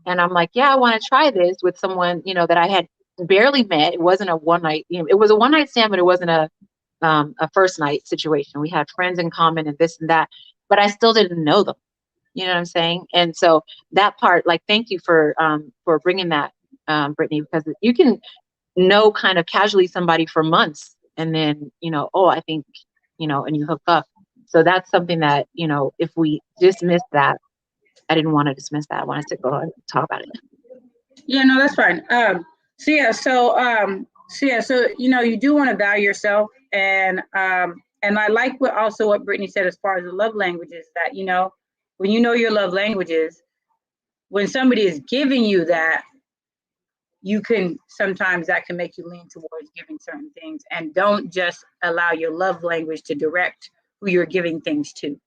And I'm like, yeah, I want to try this with someone, that I had barely met. It wasn't a one night, it was a one night stand, but it wasn't a first night situation. We had friends in common and this and that, but I still didn't know them. You know what I'm saying? And so that part, like, thank you for bringing that, Brittany, because you can know kind of casually somebody for months and then, I think, and you hook up. So that's something that, if we dismiss that, I didn't want to dismiss that. I wanted to go and talk about it. Yeah, no, that's fine. So you do want to value yourself, and I like what Brittany said as far as the love languages, that when you know your love languages, when somebody is giving you that, you can sometimes that can make you lean towards giving certain things, and don't just allow your love language to direct who you're giving things to.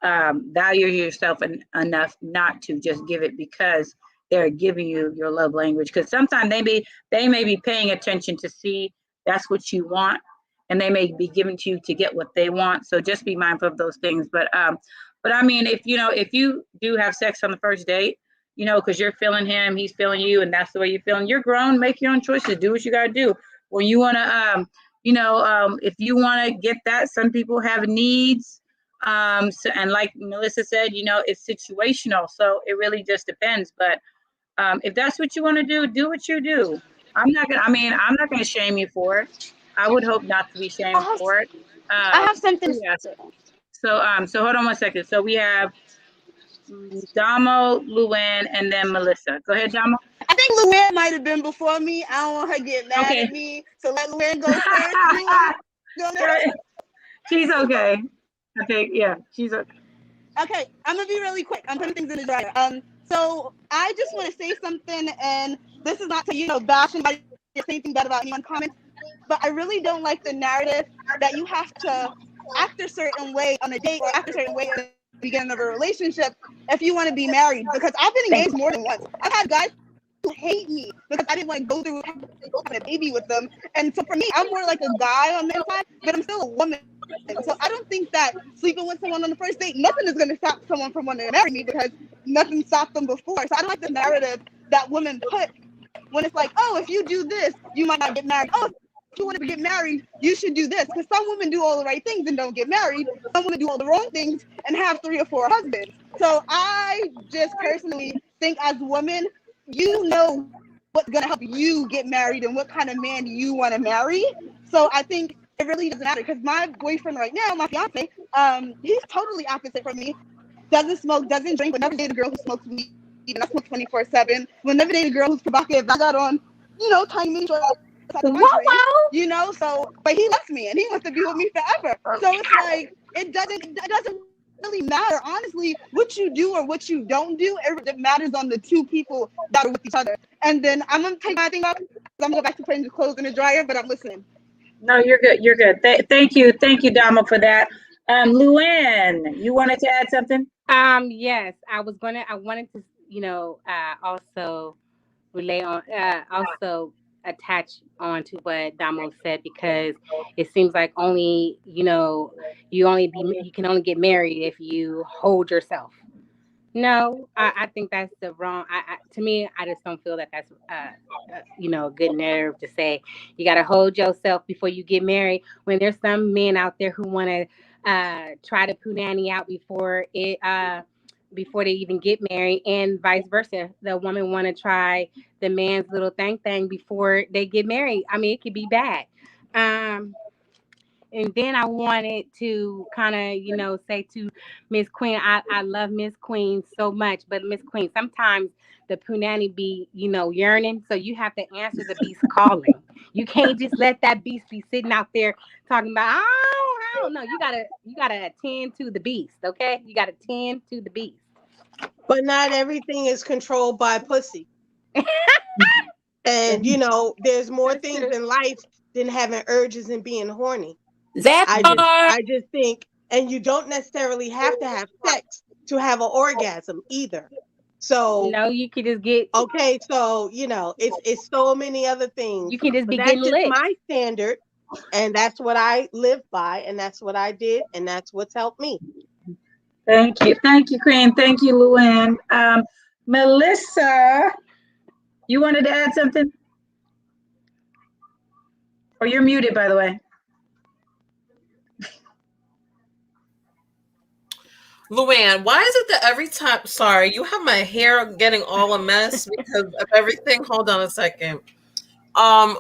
Value yourself enough not to just give it because they're giving you your love language, because sometimes they may be paying attention to see that's what you want, and they may be giving to you to get what they want. So just be mindful of those things. But I mean, if you do have sex on the first date, because you're feeling him, he's feeling you, and that's the way you're feeling, you're grown, make your own choices, do what you got to do. When you want to, if you want to get that, some people have needs. So, and like Melissa said, it's situational. So it really just depends. But if that's what you want to do what you do. I'm not going to shame you for it. I would hope not to be shamed for it. I have something. Yeah. So hold on one second. So we have Damo, Luann, and then Melissa. Go ahead, Damo. I think Luann might have been before me. I don't want her to get mad at me. So let Luann go first. She's okay. I think, yeah, she's okay. Okay, I'm gonna be really quick. I'm putting things in the dryer. So I just want to say something, and this is not to bash anybody or say anything bad about anyone comments, but I really don't like the narrative that you have to act a certain way on a date or act a certain way at the beginning of a relationship if you want to be married. Because I've been engaged more than once. I've had guys who hate me because I didn't want to go through having a baby with them, and so for me, I'm more like a guy on the inside, but I'm still a woman. So I don't think that sleeping with someone on the first date, nothing is going to stop someone from wanting to marry me, because nothing stopped them before. So I don't like the narrative that women put when it's like, oh, if you do this, you might not get married. Oh, if you want to get married, you should do this. Because some women do all the right things and don't get married. Some women do all the wrong things and have 3 or 4 husbands. So I just personally think, as women, what's going to help you get married and what kind of man you want to marry. So I think it really doesn't matter because my boyfriend right now, my fiance, he's totally opposite from me. Doesn't smoke, doesn't drink, but never dated a girl who smokes weed. And I smoke 24/7. Will never date a girl who's provocative. I got on, tiny mini shorts. You know, so but he loves me and he wants to be with me forever. So it's like it doesn't really matter, honestly, what you do or what you don't do. It matters on the two people that are with each other. And then I'm gonna take my thing off. I'm gonna go back to putting the clothes in the dryer, but I'm listening. No, you're good. You're good. Thank you, Dama, for that. Luann, you wanted to add something? Yes, I wanted to, also relay on, also attach on to what Damo said, because it seems like you can only get married if you hold yourself. No, I think that's the wrong. To me, I just don't feel that that's a good nerve to say you got to hold yourself before you get married. When there's some men out there who want to try to punani out before they even get married, and vice versa. The woman want to try the man's little thing before they get married. I mean, it could be bad. And then I wanted to kind of, say to Miss Queen, I love Miss Queen so much, but Miss Queen, sometimes the punani be, yearning. So you have to answer the beast calling. You can't just let that beast be sitting out there talking about, I don't know. You gotta attend to the beast, okay? You gotta attend to the beast. But not everything is controlled by pussy. And there's more things in life than having urges and being horny. I just think, and you don't necessarily have to have sex to have an orgasm either. So you can just get okay. So it's so many other things. You can just be that's getting just lit. my standard, and that's what I live by, and that's what I did, and that's what's helped me. Thank you, Queen. Thank you, Luann. Melissa, you wanted to add something? Or you're muted, by the way. Luann, why is it that every time, sorry, you have my hair getting all a mess because of everything. Hold on a second. Why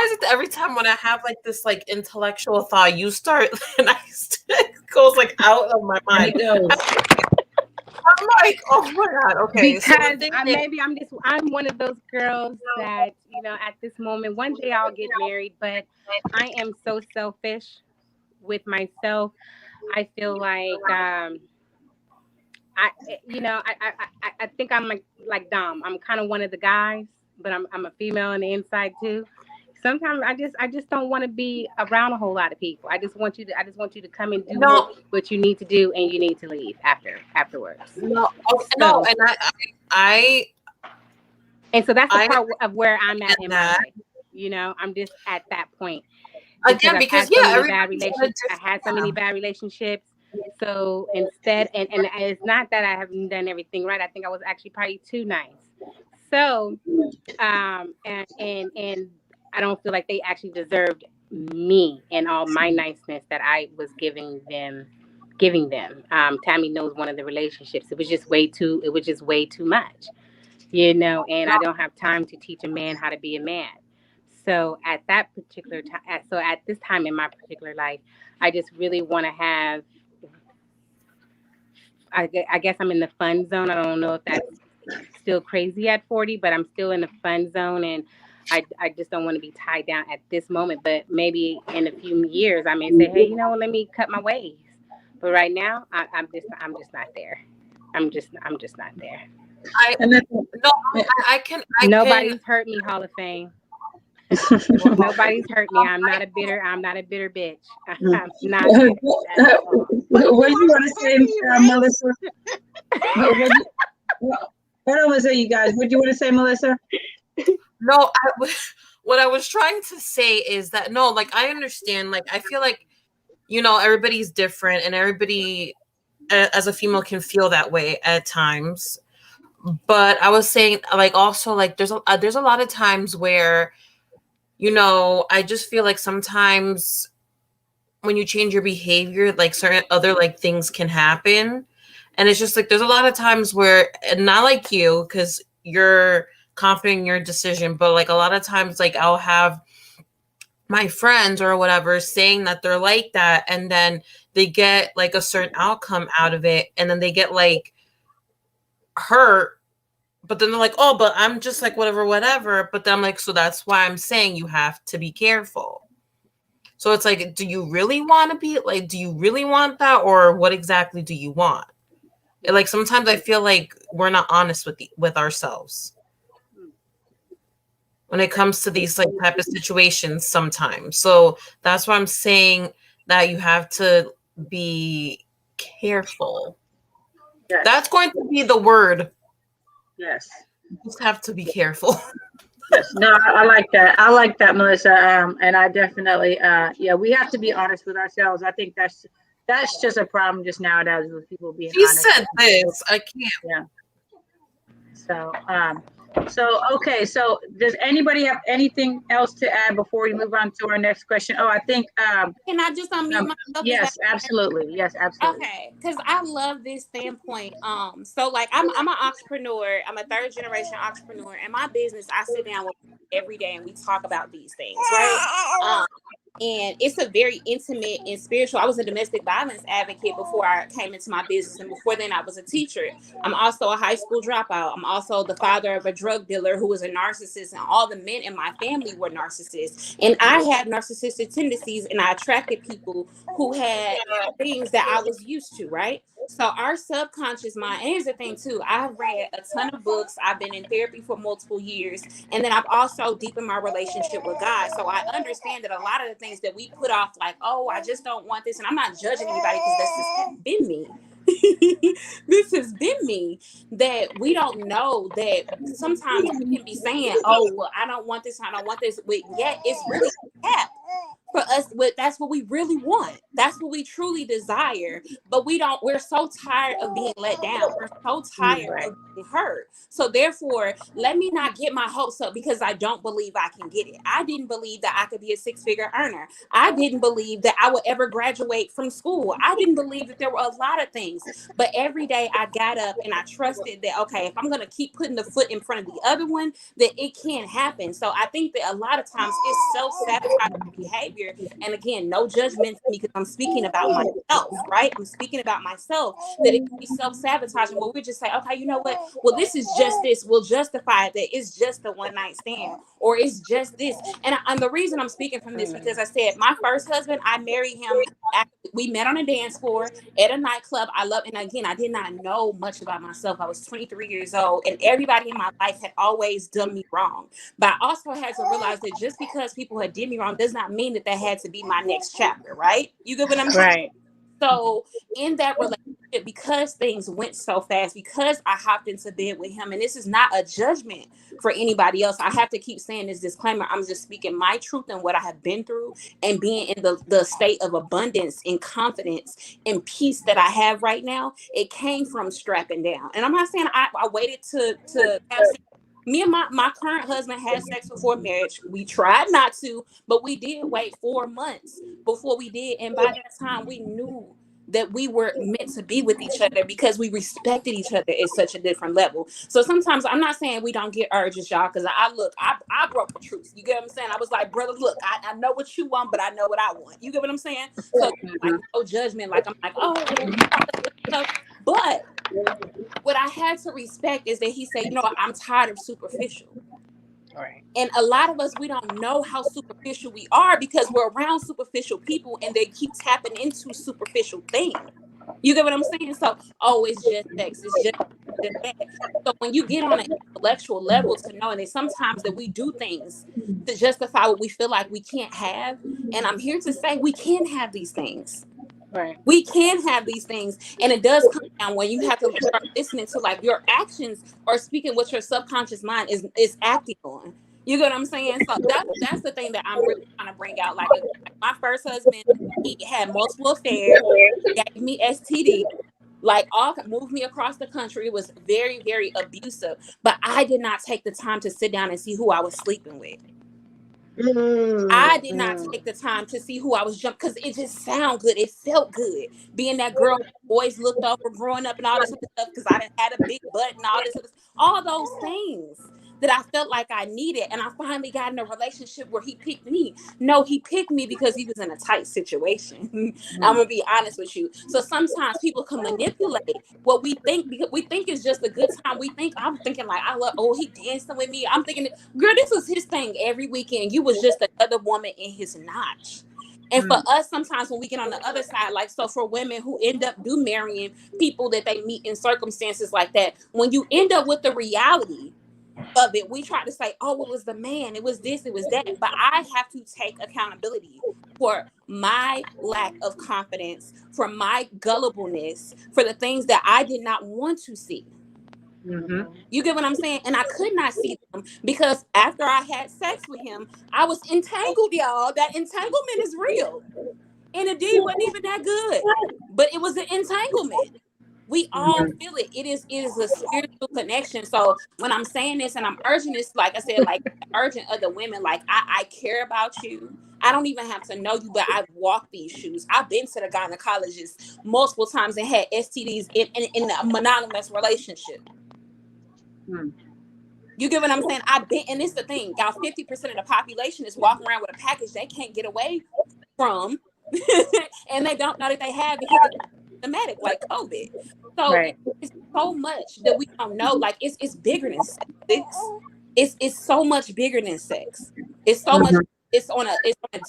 is it that every time when I have like this like intellectual thought, you start and it goes like out of my mind. I'm like, oh my God. Okay. Because I'm one of those girls that, at this moment, one day I'll get married, but I am so selfish with myself. I feel like, I think I'm like Dom. I'm kind of one of the guys, but I'm a female on the inside too. Sometimes I just don't want to be around a whole lot of people. I just want you to come and do what you need to do, and you need to leave afterwards. And and so that's the part of where I'm at in my life. I'm just at that point. Because I had so many bad relationships. So instead, and it's not that I haven't done everything right. I think I was actually probably too nice. So, and I don't feel like they actually deserved me and all my niceness that I was giving them. Tammy knows one of the relationships. It was just way too much, and I don't have time to teach a man how to be a man. So at that particular time, at this time in my particular life, I just really want to have, I guess I'm in the fun zone. I don't know if that's still crazy at 40, but I'm still in the fun zone, and I just don't want to be tied down at this moment. But maybe in a few years, I may say, hey, let me cut my ways. But right now, I'm just not there. I'm just not there. Nobody's hurt me, Hall of Fame. Nobody's hurt me. I'm not a bitter bitch. I'm not bitter. What do you want to say, Melissa? Hold on a second, you guys. What do you want to say, Melissa? No, what I was trying to say is that I understand. I feel like everybody's different, and everybody as a female can feel that way at times. But I was saying, also, there's a lot of times where, I just feel like sometimes when you change your behavior, certain other things can happen. And it's just there's a lot of times where, and not like you, because you're confident in your decision, but a lot of times I'll have my friends or whatever saying that they're like that, and then they get like a certain outcome out of it, and then they get like hurt, but then they're like, oh, but I'm just like whatever. But then I'm like, so that's why I'm saying you have to be careful. So it's like, do you really want to be like, do you really want that, or what exactly do you want? And like sometimes I feel like we're not honest with ourselves when it comes to these like type of situations sometimes. So that's why I'm saying that you have to be careful. Yes. That's going to be the word. Yes. You just have to be careful. Yes. No, I like that. I like that, Melissa. And I definitely, yeah, we have to be honest with ourselves. I think that's just a problem just nowadays with people being She honest. said this. I can't. Yeah. So, okay. So does anybody have anything else to add before we move on to our next question? Oh, I think, Can I just unmute myself? yes, absolutely. Yes, absolutely. Okay, because I love this standpoint. So like I'm an entrepreneur. I'm a third generation entrepreneur. In my business, I sit down with people every day and we talk about these things, right? And it's a very intimate and spiritual. I was a domestic violence advocate before I came into my business, and before then I was a teacher. I'm also a high school dropout. I'm also the father of a drug dealer who was a narcissist, and all the men in my family were narcissists. And I had narcissistic tendencies, and I attracted people who had things that I was used to, right? So our subconscious mind, and here's the thing too, I've read a ton of books. I've been in therapy for multiple years. And then I've also deepened my relationship with God. So I understand that a lot of the things that we put off, like, oh, I just don't want this. And I'm not judging anybody because this has been me. This has been me, that we don't know that sometimes we can be saying, oh, well, I don't want this. I don't want this. But yet it's really a gap. For us, that's what we really want. That's what we truly desire. But we're so tired of being let down. We're so tired of being hurt. So therefore, let me not get my hopes up because I don't believe I can get it. I didn't believe that I could be a 6-figure earner. I didn't believe that I would ever graduate from school. I didn't believe that there were a lot of things. But every day I got up and I trusted that, okay, if I'm going to keep putting the foot in front of the other one, that it can happen. So I think that a lot of times it's self-sabotaging behavior. And again, no judgment to me because I'm speaking about myself, right? I'm speaking about myself, that it can be self-sabotaging where we just say, okay, you know what? Well, this is just this. We'll justify it that it's just a one-night stand or it's just this. And the reason I'm speaking from this because I said my first husband, I married him. We met on a dance floor at a nightclub. And again, I did not know much about myself. I was 23 years old and everybody in my life had always done me wrong. But I also had to realize that just because people had did me wrong does not mean that had to be my next chapter, right? You get what I'm saying? Right. So in that relationship, because things went so fast, because I hopped into bed with him, and this is not a judgment for anybody else. I have to keep saying this disclaimer. I'm just speaking my truth and what I have been through and being in the state of abundance and confidence and peace that I have right now. It came from strapping down. And I'm not saying I waited to have sex. Me and my current husband had sex before marriage. We tried not to, but we did wait 4 months before we did. And by that time, we knew that we were meant to be with each other because we respected each other at such a different level. So sometimes I'm not saying we don't get urges, y'all, because I broke the truth. You get what I'm saying? I was like, brother, look, I know what you want, but I know what I want. You get what I'm saying? So like no judgment. Like I'm like, oh, but what I had to respect is that he said, you know, I'm tired of superficial. Right. And a lot of us, we don't know how superficial we are because we're around superficial people and they keep tapping into superficial things. You get what I'm saying? So, oh, it's just sex. It's just that. So when you get on an intellectual level to knowing that sometimes that we do things to justify what we feel like we can't have. And I'm here to say we can have these things. Right. We can have these things, and it does come down when you have to start listening to like your actions or speaking what your subconscious mind is acting on. You get what I'm saying? So that's the thing that I'm really trying to bring out. Like my first husband, he had multiple affairs, gave me STD, like all moved me across the country. It was very, very abusive, but I did not take the time to sit down and see who I was sleeping with. I did not take the time to see who I was jumping because it just sounded good. It felt good being that girl boys looked over growing up and all this other stuff because I didn't had a big butt and all this other, all those things. that I felt like I needed. And I finally got in a relationship where he picked me. No, he picked me because he was in a tight situation. I'm gonna be honest with you. So sometimes people can manipulate what we think, because we think it's just a good time. I'm thinking like, I love, oh, he dancing with me. I'm thinking, girl, this was his thing every weekend. You was just another woman in his notch. And for us, sometimes when we get on the other side, like, so for women who end up marrying people that they meet in circumstances like that, when you end up with the reality of it, we try to say, oh, it was the man, it was this, it was that. But I have to take accountability for my lack of confidence, for my gullibleness, for the things that I did not want to see. You get what I'm saying? And I could not see them because after I had sex with him, I was entangled, y'all. That entanglement is real. And the D wasn't even that good, but it was an entanglement. We all feel it. It is a spiritual connection. So when I'm saying this and I'm urging this, like I said, like urging other women, like I care about you. I don't even have to know you, but I've walked these shoes. I've been to the gynecologist multiple times and had STDs in a monogamous relationship. You get what I'm saying? I've been, and it's the thing, y'all, 50% of the population is walking around with a package they can't get away from, and they don't know that they have because it's symptomatic, like COVID. So it's so much that we don't know. Like it's bigger than sex. It's so much bigger than sex. It's so much. It's on a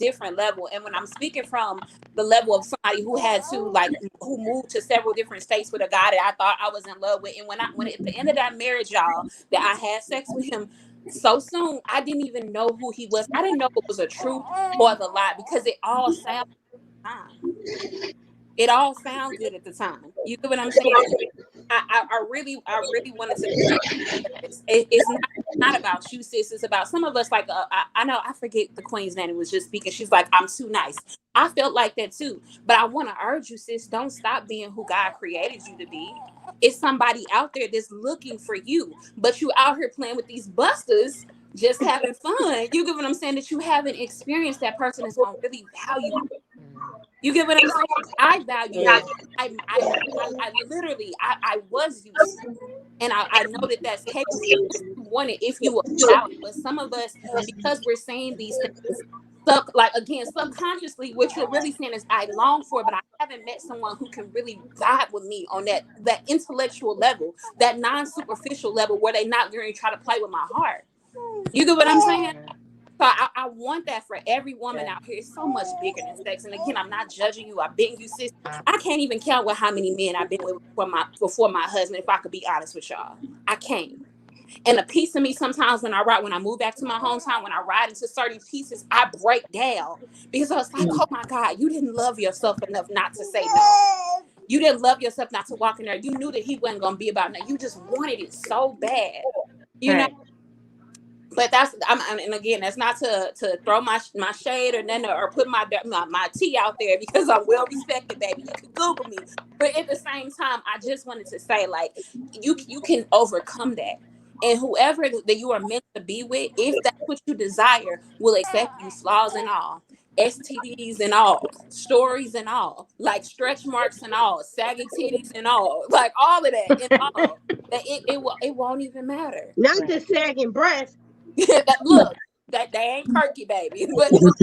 different level. And when I'm speaking from the level of somebody who had to, like, who moved to several different states with a guy that I thought I was in love with, and when at the end of that marriage, y'all, that I had sex with him so soon, I didn't even know who he was. I didn't know if it was a truth or the lie, because it all sounded fine. It all sounds good at the time. You get what I'm saying? I really wanted to. It's not about you, sis. It's about some of us. Like I know, I forget the queen's name. It was just speaking. She's like, I'm too nice. I felt like that too. But I want to urge you, sis. Don't stop being who God created you to be. It's somebody out there that's looking for you, but you out here playing with these busters, just having fun. You get what I'm saying? That you haven't experienced that person is gonna really value you. You get what I'm saying? I value it. I literally was used, and I know that that's capable if you want it, if you allow it. But some of us, because we're saying these things, subconsciously, what you're really saying is, I long for, but I haven't met someone who can really vibe with me on that intellectual level, that non-superficial level, where they're not going to try to play with my heart. You get what I'm saying? So I want that for every woman out here. It's so much bigger than sex. And again, I'm not judging you. I've been you, sis. I can't even count with how many men I've been with before my husband, if I could be honest with y'all. I can't. And a piece of me sometimes when I move back to my hometown, when I ride into certain pieces, I break down because I was like, oh my God, you didn't love yourself enough not to say no. You didn't love yourself not to walk in there. You knew that he wasn't going to be about that. You just wanted it so bad, you know? But and again, that's not to throw my shade or nothing, or put my tea out there, because I'm well respected, baby. You can Google me. But at the same time, I just wanted to say, like, you can overcome that. And whoever that you are meant to be with, if that's what you desire, will accept you, flaws and all, STDs and all, stories and all, like stretch marks and all, saggy titties and all, like all of that and all. That it won't even matter. Not the sagging breast. Look, that they ain't perky, baby. But look,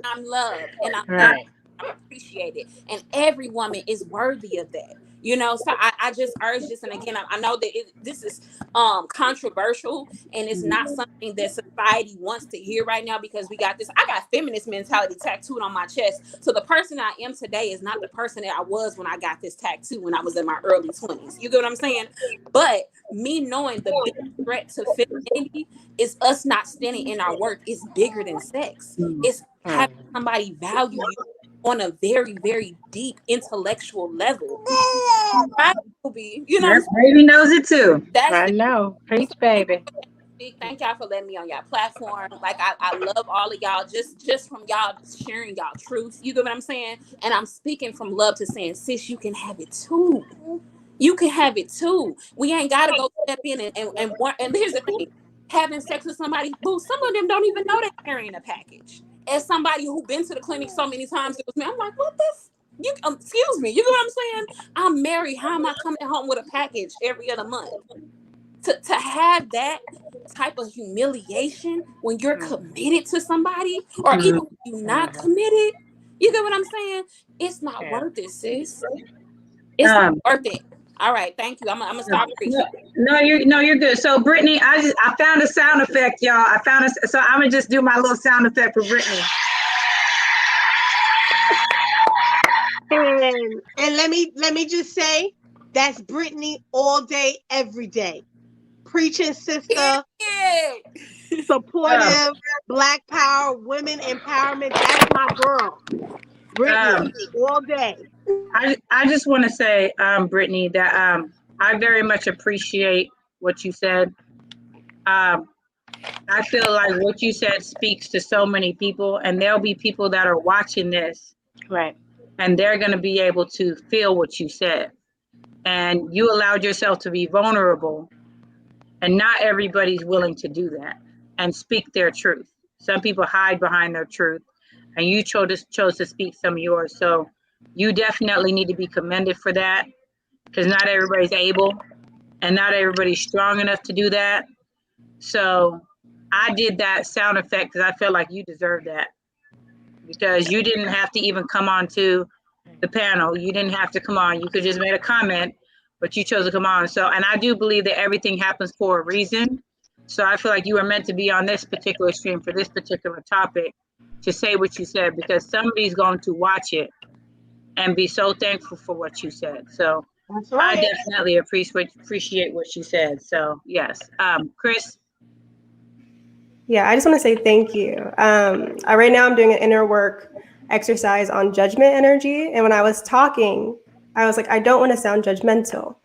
I'm loved and I'm appreciated, and every woman is worthy of that. You know, so I just urge this, and again, I know that this is controversial, and it's not something that society wants to hear right now, because I got feminist mentality tattooed on my chest. So the person I am today is not the person that I was when I got this tattoo when I was in my early 20s. You get what I'm saying? But me knowing the big threat to femininity is us not standing in our work. It's bigger than sex. It's having somebody value you on a very, very deep intellectual level. Right, you know, yes, baby knows it too. I know. Preach, baby. Thank y'all for letting me on y'all platform. Like I love all of y'all, just from y'all sharing y'all truths. You get what I'm saying? And I'm speaking from love to saying, sis, you can have it too. You can have it too. We ain't gotta go step in and here's the thing. Having sex with somebody, boo, some of them don't even know they're carrying a package. As somebody who been to the clinic so many times, it was me. I'm like, what this? Excuse me. You know what I'm saying? I'm married. How am I coming home with a package every other month? to have that type of humiliation when you're committed to somebody, or even when you're not committed. You get what I'm saying? It's not worth it, sis. It's not worth it. All right, thank you. I'm gonna stop preaching. No, you're good. So Brittany, I found a sound effect, y'all. So I'm gonna just do my little sound effect for Brittany. And let me just say, that's Brittany all day, every day. Preaching sister, supportive, Black power, women empowerment. That's my girl. Brittany, all day. I just want to say, Brittany, that I very much appreciate what you said. I feel like what you said speaks to so many people, and there'll be people that are watching this, right? And they're going to be able to feel what you said. And you allowed yourself to be vulnerable, and not everybody's willing to do that and speak their truth. Some people hide behind their truth, and you chose to speak some of yours. So you definitely need to be commended for that, because not everybody's able and not everybody's strong enough to do that. So I did that sound effect because I felt like you deserved that, because you didn't have to even come on to the panel. You didn't have to come on. You could just made a comment, but you chose to come on. So, and I do believe that everything happens for a reason. So I feel like you were meant to be on this particular stream for this particular topic to say what you said, because somebody's going to watch it and be so thankful for what you said. So that's right. I definitely appreciate what you said. So yes, Kris. Yeah, I just want to say thank you. Right now I'm doing an inner work exercise on judgment energy. And when I was talking, I was like, I don't want to sound judgmental.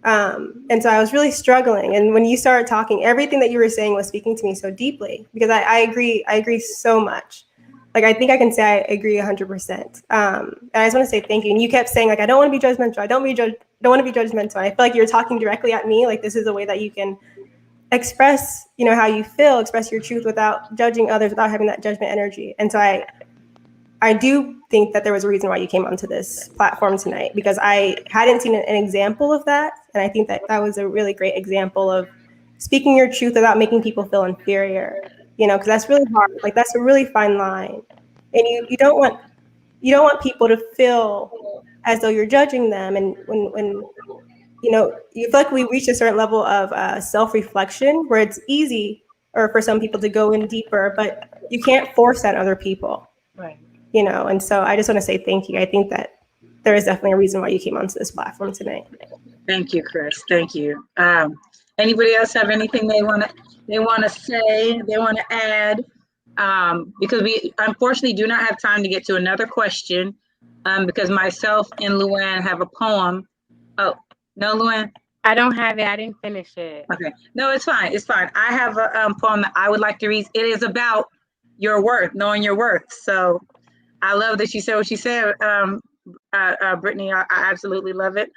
And so I was really struggling. And when you started talking, everything that you were saying was speaking to me so deeply, because I agree so much. Like, I think I can say I agree 100%. And I just want to say thank you. And you kept saying, like, I don't want to be judgmental. I don't want to be judgmental. I feel like you're talking directly at me. Like, this is a way that you can express, how you feel, express your truth without judging others, without having that judgment energy. And so I do think that there was a reason why you came onto this platform tonight, because I hadn't seen an example of that. And I think that was a really great example of speaking your truth without making people feel inferior, because that's really hard. Like, that's a really fine line. And you don't want people to feel as though you're judging them. And when you feel like we reach a certain level of self-reflection where it's easy, or for some people, to go in deeper, but you can't force that on other people. Right. And so I just want to say thank you. I think that there is definitely a reason why you came onto this platform tonight. Thank you, Kris. Thank you. Anybody else have anything they want to say, they want to add? Because we unfortunately do not have time to get to another question, because myself and Luann have a poem. Oh, no, Luann? I don't have it. I didn't finish it. Okay. No, it's fine. It's fine. I have a poem that I would like to read. It is about your worth, knowing your worth. So I love that you said what you said, Brittany. I absolutely love it.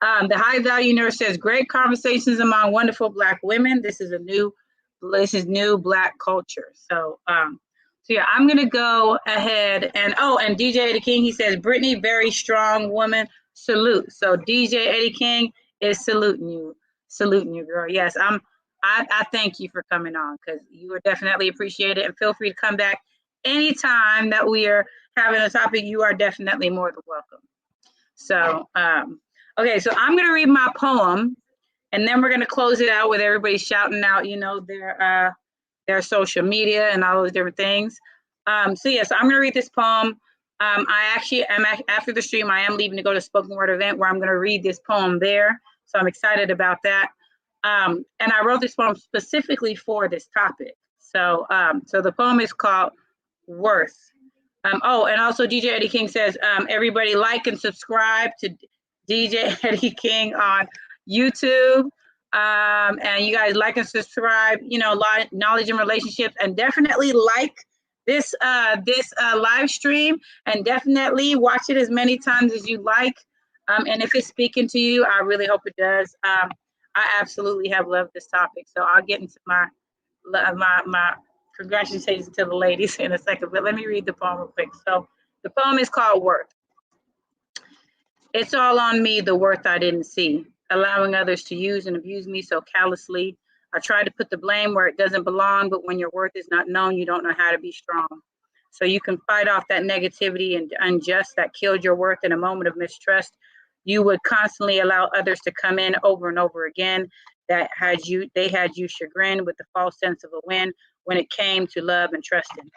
The High Value Nurse says, great conversations among wonderful Black women. This is new Black culture. So, yeah, I'm gonna go ahead and DJ Eddie King, he says, Brittany, very strong woman. Salute. So DJ Eddie King is saluting you, girl. Yes, I thank you for coming on, because you are definitely appreciated, and feel free to come back anytime that we are having a topic. You are definitely more than welcome. So, okay, so I'm going to read my poem, and then we're going to close it out with everybody shouting out, their social media and all those different things. So I'm going to read this poem. I actually am, after the stream, I am leaving to go to a spoken word event where I'm going to read this poem there. So I'm excited about that. And I wrote this poem specifically for this topic. So, so the poem is called Worth. And also DJ Eddie King says, everybody like and subscribe to DJ Eddie King on YouTube. And you guys like and subscribe, knowledge and relationships, and definitely like this live stream, and definitely watch it as many times as you like. And if it's speaking to you, I really hope it does. I absolutely have loved this topic. So I'll get into my congratulations to the ladies in a second, but let me read the poem real quick. So the poem is called Worth. It's all on me, the worth I didn't see. allowing others to use and abuse me so callously. I tried to put the blame where it doesn't belong, but when your worth is not known, you don't know how to be strong. So you can fight off that negativity and unjust that killed your worth in a moment of mistrust. You would constantly allow others to come in over and over again they had you chagrined with the false sense of a win when it came to love and trusting.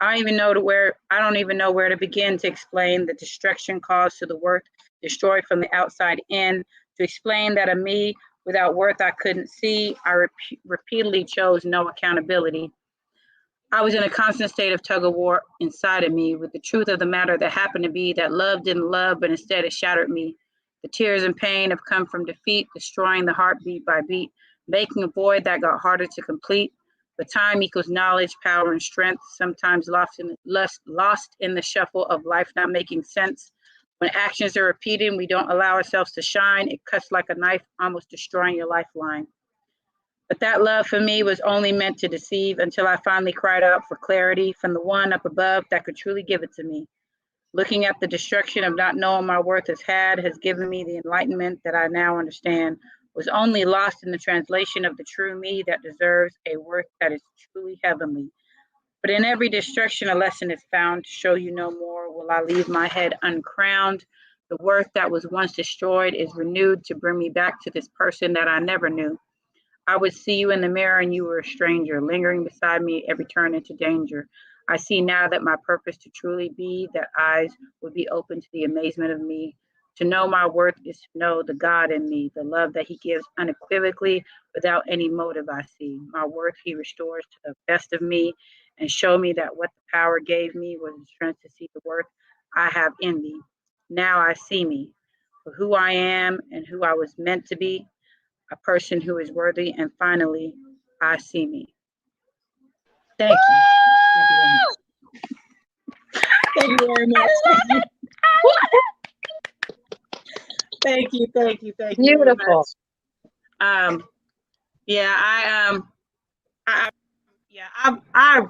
I don't even know where to begin to explain the destruction caused to the worth destroyed from the outside in. To explain that a me without worth I couldn't see, I repeatedly chose no accountability. I was in a constant state of tug of war inside of me with the truth of the matter that happened to be that love didn't love, but instead it shattered me. The tears and pain have come from defeat, destroying the heart beat by beat, making a void that got harder to complete. But time equals knowledge, power, and strength, sometimes lost in the shuffle of life not making sense. When actions are repeated, we don't allow ourselves to shine. It cuts like a knife, almost destroying your lifeline. But that love for me was only meant to deceive until I finally cried out for clarity from the one up above that could truly give it to me. Looking at the destruction of not knowing my worth has given me the enlightenment that I now understand was only lost in the translation of the true me that deserves a worth that is truly heavenly. But in every destruction, a lesson is found to show you no more. Will I leave my head uncrowned? The worth that was once destroyed is renewed to bring me back to this person that I never knew. I would see you in the mirror and you were a stranger, lingering beside me every turn into danger. I see now that my purpose to truly be, that eyes would be open to the amazement of me. To know my worth is to know the God in me, the love that he gives unequivocally without any motive I see. My worth he restores to the best of me and show me that what the power gave me was the strength to see the worth I have in me. Now I see me for who I am and who I was meant to be, a person who is worthy, and finally, I see me. Thank you. Thank you very much. Thank you. Beautiful. I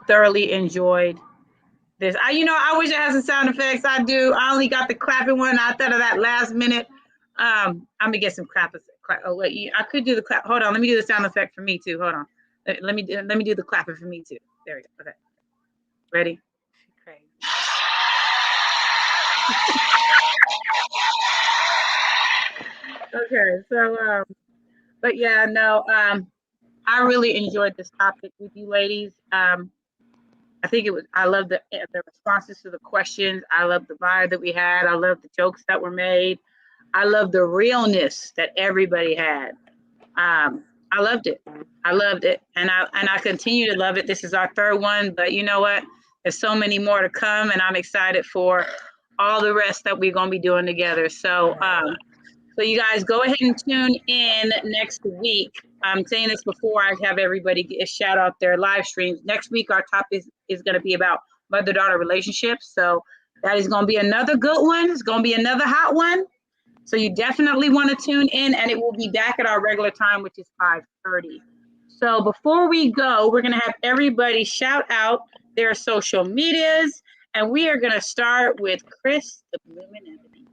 thoroughly enjoyed this. I wish it had some sound effects. I do. I only got the clapping one. I thought of that last minute. I'm gonna get some clap. Oh wait, I could do the clap. Hold on, let me do the sound effect for me too. Hold on. Let me do the clapping for me too. There we go. Okay. Ready? Crazy. Okay, so but yeah, no, I really enjoyed this topic with you ladies. I think I love the responses to the questions. I love the vibe that we had. I love the jokes that were made. I love the realness that everybody had. I loved it. And I continue to love it. This is our third one, but you know what? There's so many more to come, and I'm excited for all the rest that we're going to be doing together. So, so you guys go ahead and tune in next week. I'm saying this before I have everybody shout out their live streams. Next week, our topic is going to be about mother-daughter relationships. So that is going to be another good one. It's going to be another hot one. So you definitely want to tune in, and it will be back at our regular time, which is 5:30. So before we go, we're going to have everybody shout out their social medias, and we are going to start with Kris, the Blooming Ebony.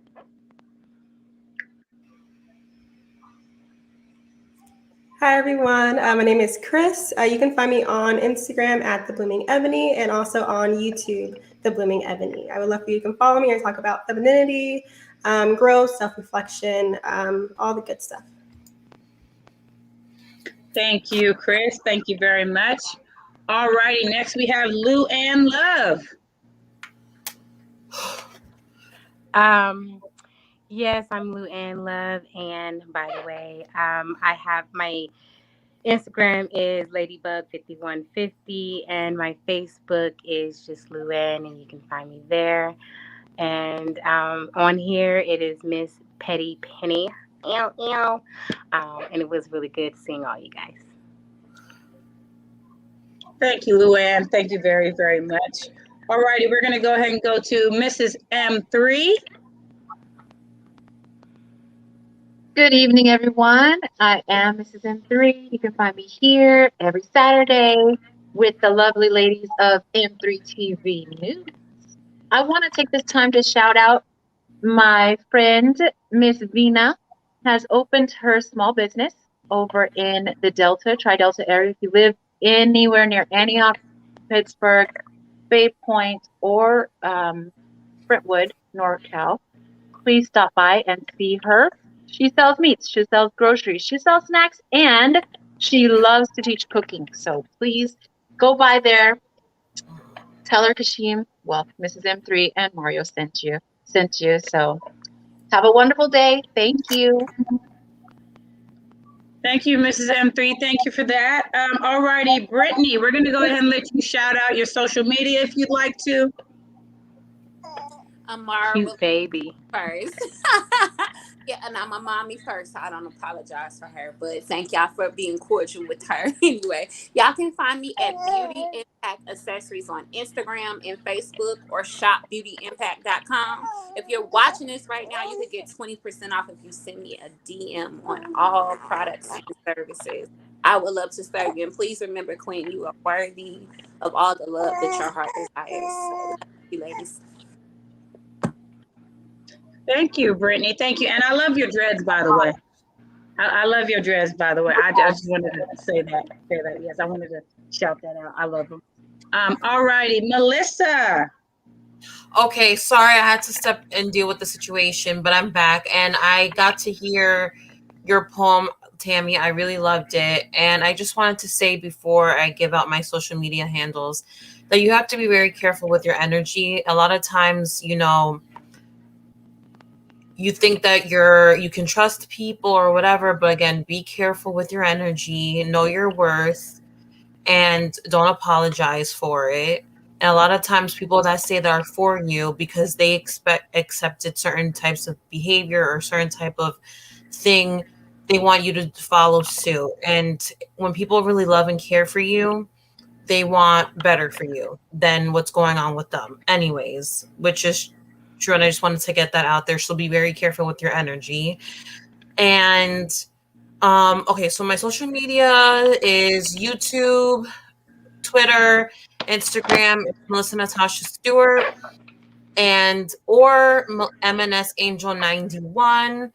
Hi, everyone. My name is Kris. You can find me on Instagram at The Blooming Ebony and also on YouTube, The Blooming Ebony. I would love for you to come follow me and talk about femininity, growth, self-reflection, all the good stuff. Thank you, Kris. Thank you very much. All righty. Next, we have Lou Ann Love. Yes, I'm Lou Ann Love, and by the way, I have my Instagram is Ladybug5150, and my Facebook is just Lou Ann, and you can find me there. And on here, it is Miss Petty Penny. And it was really good seeing all you guys. Thank you, Lou Ann. Thank you very, very much. All righty, we're going to go ahead and go to Mrs. M3. Good evening, everyone. I am Mrs. M3. You can find me here every Saturday with the lovely ladies of M3 TV News. I want to take this time to shout out my friend, Miss Vina. has opened her small business over in the Tri-Delta area. If you live anywhere near Antioch, Pittsburgh, Bay Point, or Brentwood, NorCal, please stop by and see her. She sells meats, she sells groceries, she sells snacks, and she loves to teach cooking. So please go by there. Tell her Kashim, well, Mrs. M3 and Mario sent you. So have a wonderful day. Thank you. Thank you, Mrs. M3. Thank you for that. All righty, Brittany, we're going to go ahead and let you shout out your social media if you'd like to. Amara Cute baby. first. Yeah, and I'm a mommy first, so I don't apologize for her. But thank y'all for being cordial with her. Anyway, y'all can find me at Beauty Impact Accessories on Instagram and Facebook, or shopbeautyimpact.com. If you're watching this right now, you could get 20% off if you send me a DM on all products and services. I would love to serve you. And please remember, Queen, you are worthy of all the love that your heart desires. So, thank you, ladies. Thank you, Brittany. Thank you. And I love your dreads, by the way. I love your dreads, by the way. I just wanted to say that. Yes, I wanted to shout that out. I love them. All righty, Melissa. Okay, sorry I had to step and deal with the situation, but I'm back and I got to hear your poem, Tammy. I really loved it. And I just wanted to say before I give out my social media handles that you have to be very careful with your energy. A lot of times, you know, you think that you can trust people or whatever, but again, be careful with your energy, know your worth, and don't apologize for it. And a lot of times people that say that are for you because they accepted certain types of behavior or certain type of thing, they want you to follow suit. And when people really love and care for you, they want better for you than what's going on with them anyways, which is true. And I just wanted to get that out there. So be very careful with your energy. And okay, so my social media is YouTube, Twitter, Instagram, Melissa Natasha Stewart, or MNS Angel 91.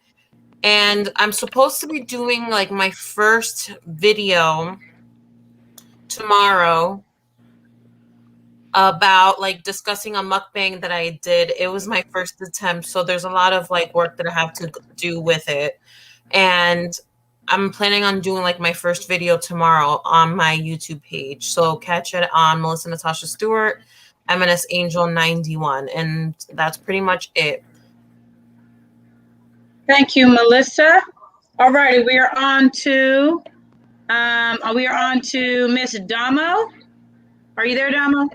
And I'm supposed to be doing like my first video tomorrow about like discussing a mukbang that I did. It was my first attempt, so there's a lot of like work that I have to do with it. And I'm planning on doing like my first video tomorrow on my YouTube page. So catch it on Melissa Natasha Stewart, MNS Angel 91. And that's pretty much it. Thank you, Melissa. All righty, we are on to Miss Damo. Are you there, Damo?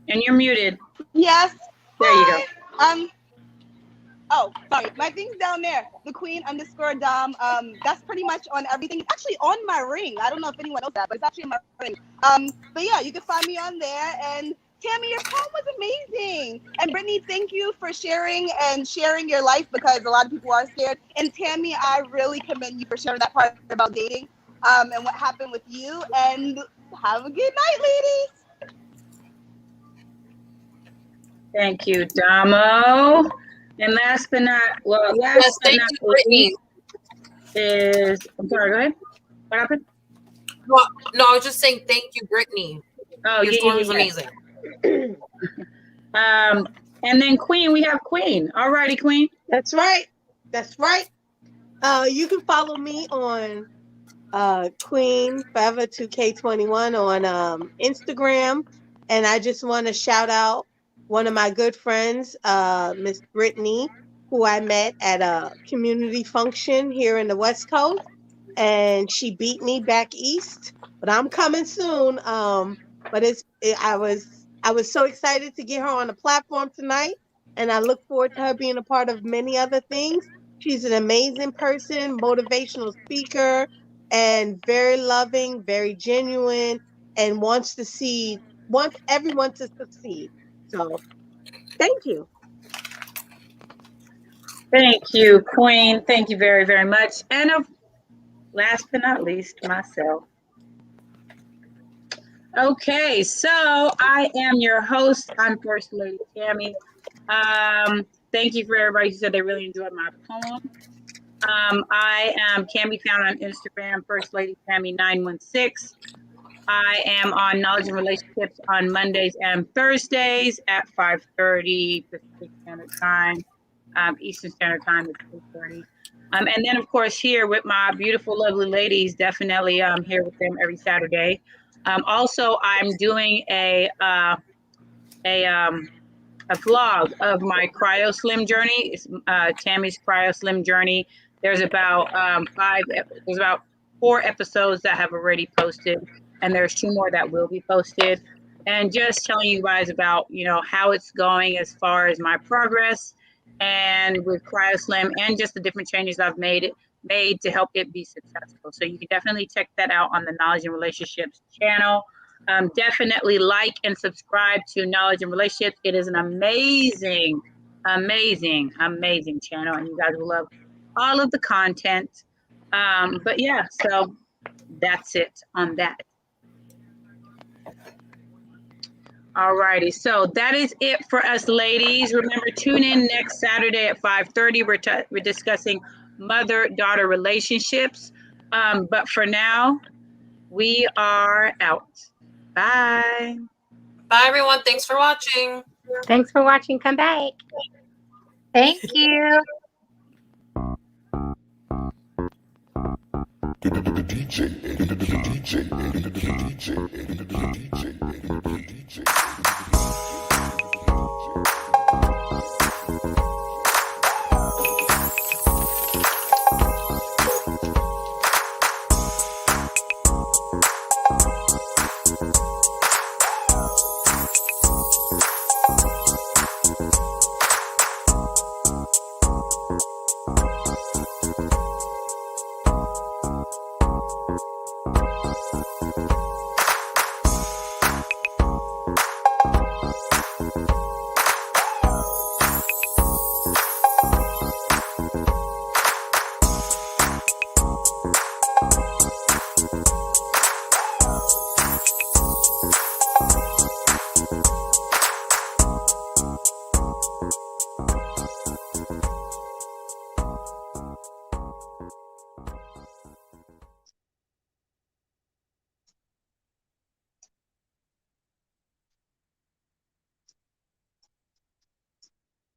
And you're muted. Yes. There you go. Oh, sorry. My thing's down there. The Queen_Dom. That's pretty much on everything. It's actually on my ring. I don't know if anyone knows that, but it's actually on my ring. But yeah, you can find me on there. And Tammy, your poem was amazing. And Brittany, thank you for sharing your life, because a lot of people are scared. And Tammy, I really commend you for sharing that part about dating and what happened with you. And have a good night, ladies. Thank you, Damo. And last but not least is, I'm sorry, go ahead. What happened? No, I was just saying thank you, Brittany. Oh, your story was amazing. And then Queen, we have Queen. All righty, Queen. That's right. You can follow me on Queen Forever 2K21 on Instagram. And I just want to shout out one of my good friends, Miss Brittany, who I met at a community function here in the West Coast. And she beat me back east, but I'm coming soon. But I was so excited to get her on the platform tonight, and I look forward to her being a part of many other things. She's an amazing person, motivational speaker, and very loving, very genuine, and wants everyone to succeed. So, thank you. Thank you, Queen. Thank you very, very much. And last but not least, myself. Okay, so I am your host. I'm First Lady Tammy. thank you for everybody who said they really enjoyed my poem. I can be found on Instagram, First Lady Tammy 916. I am on Knowledge and Relationships on Mondays and Thursdays at 5:30 Pacific Standard Time, Eastern Standard Time at 3:30. And then, of course, here with my beautiful, lovely ladies, definitely here with them every Saturday. Also, I'm doing a vlog of my Cryo Slim journey. It's Tammy's Cryo Slim journey. There's about 4 episodes that have already posted, and there's 2 more that will be posted. And just telling you guys about, you know, how it's going as far as my progress and with Cryo Slim, and just the different changes I've made to help it be successful. So you can definitely check that out on the Knowledge and Relationships channel. Definitely like and subscribe to Knowledge and Relationships. It is an amazing, amazing, amazing channel, and you guys will love all of the content. But yeah, so that's it on that. All righty, so that is it for us ladies. Remember, tune in next Saturday at 5:30. We're discussing mother-daughter relationships. But for now, we are out. Bye. Bye, everyone. Thanks for watching. Thanks for watching. Come back. Thank you. DJ.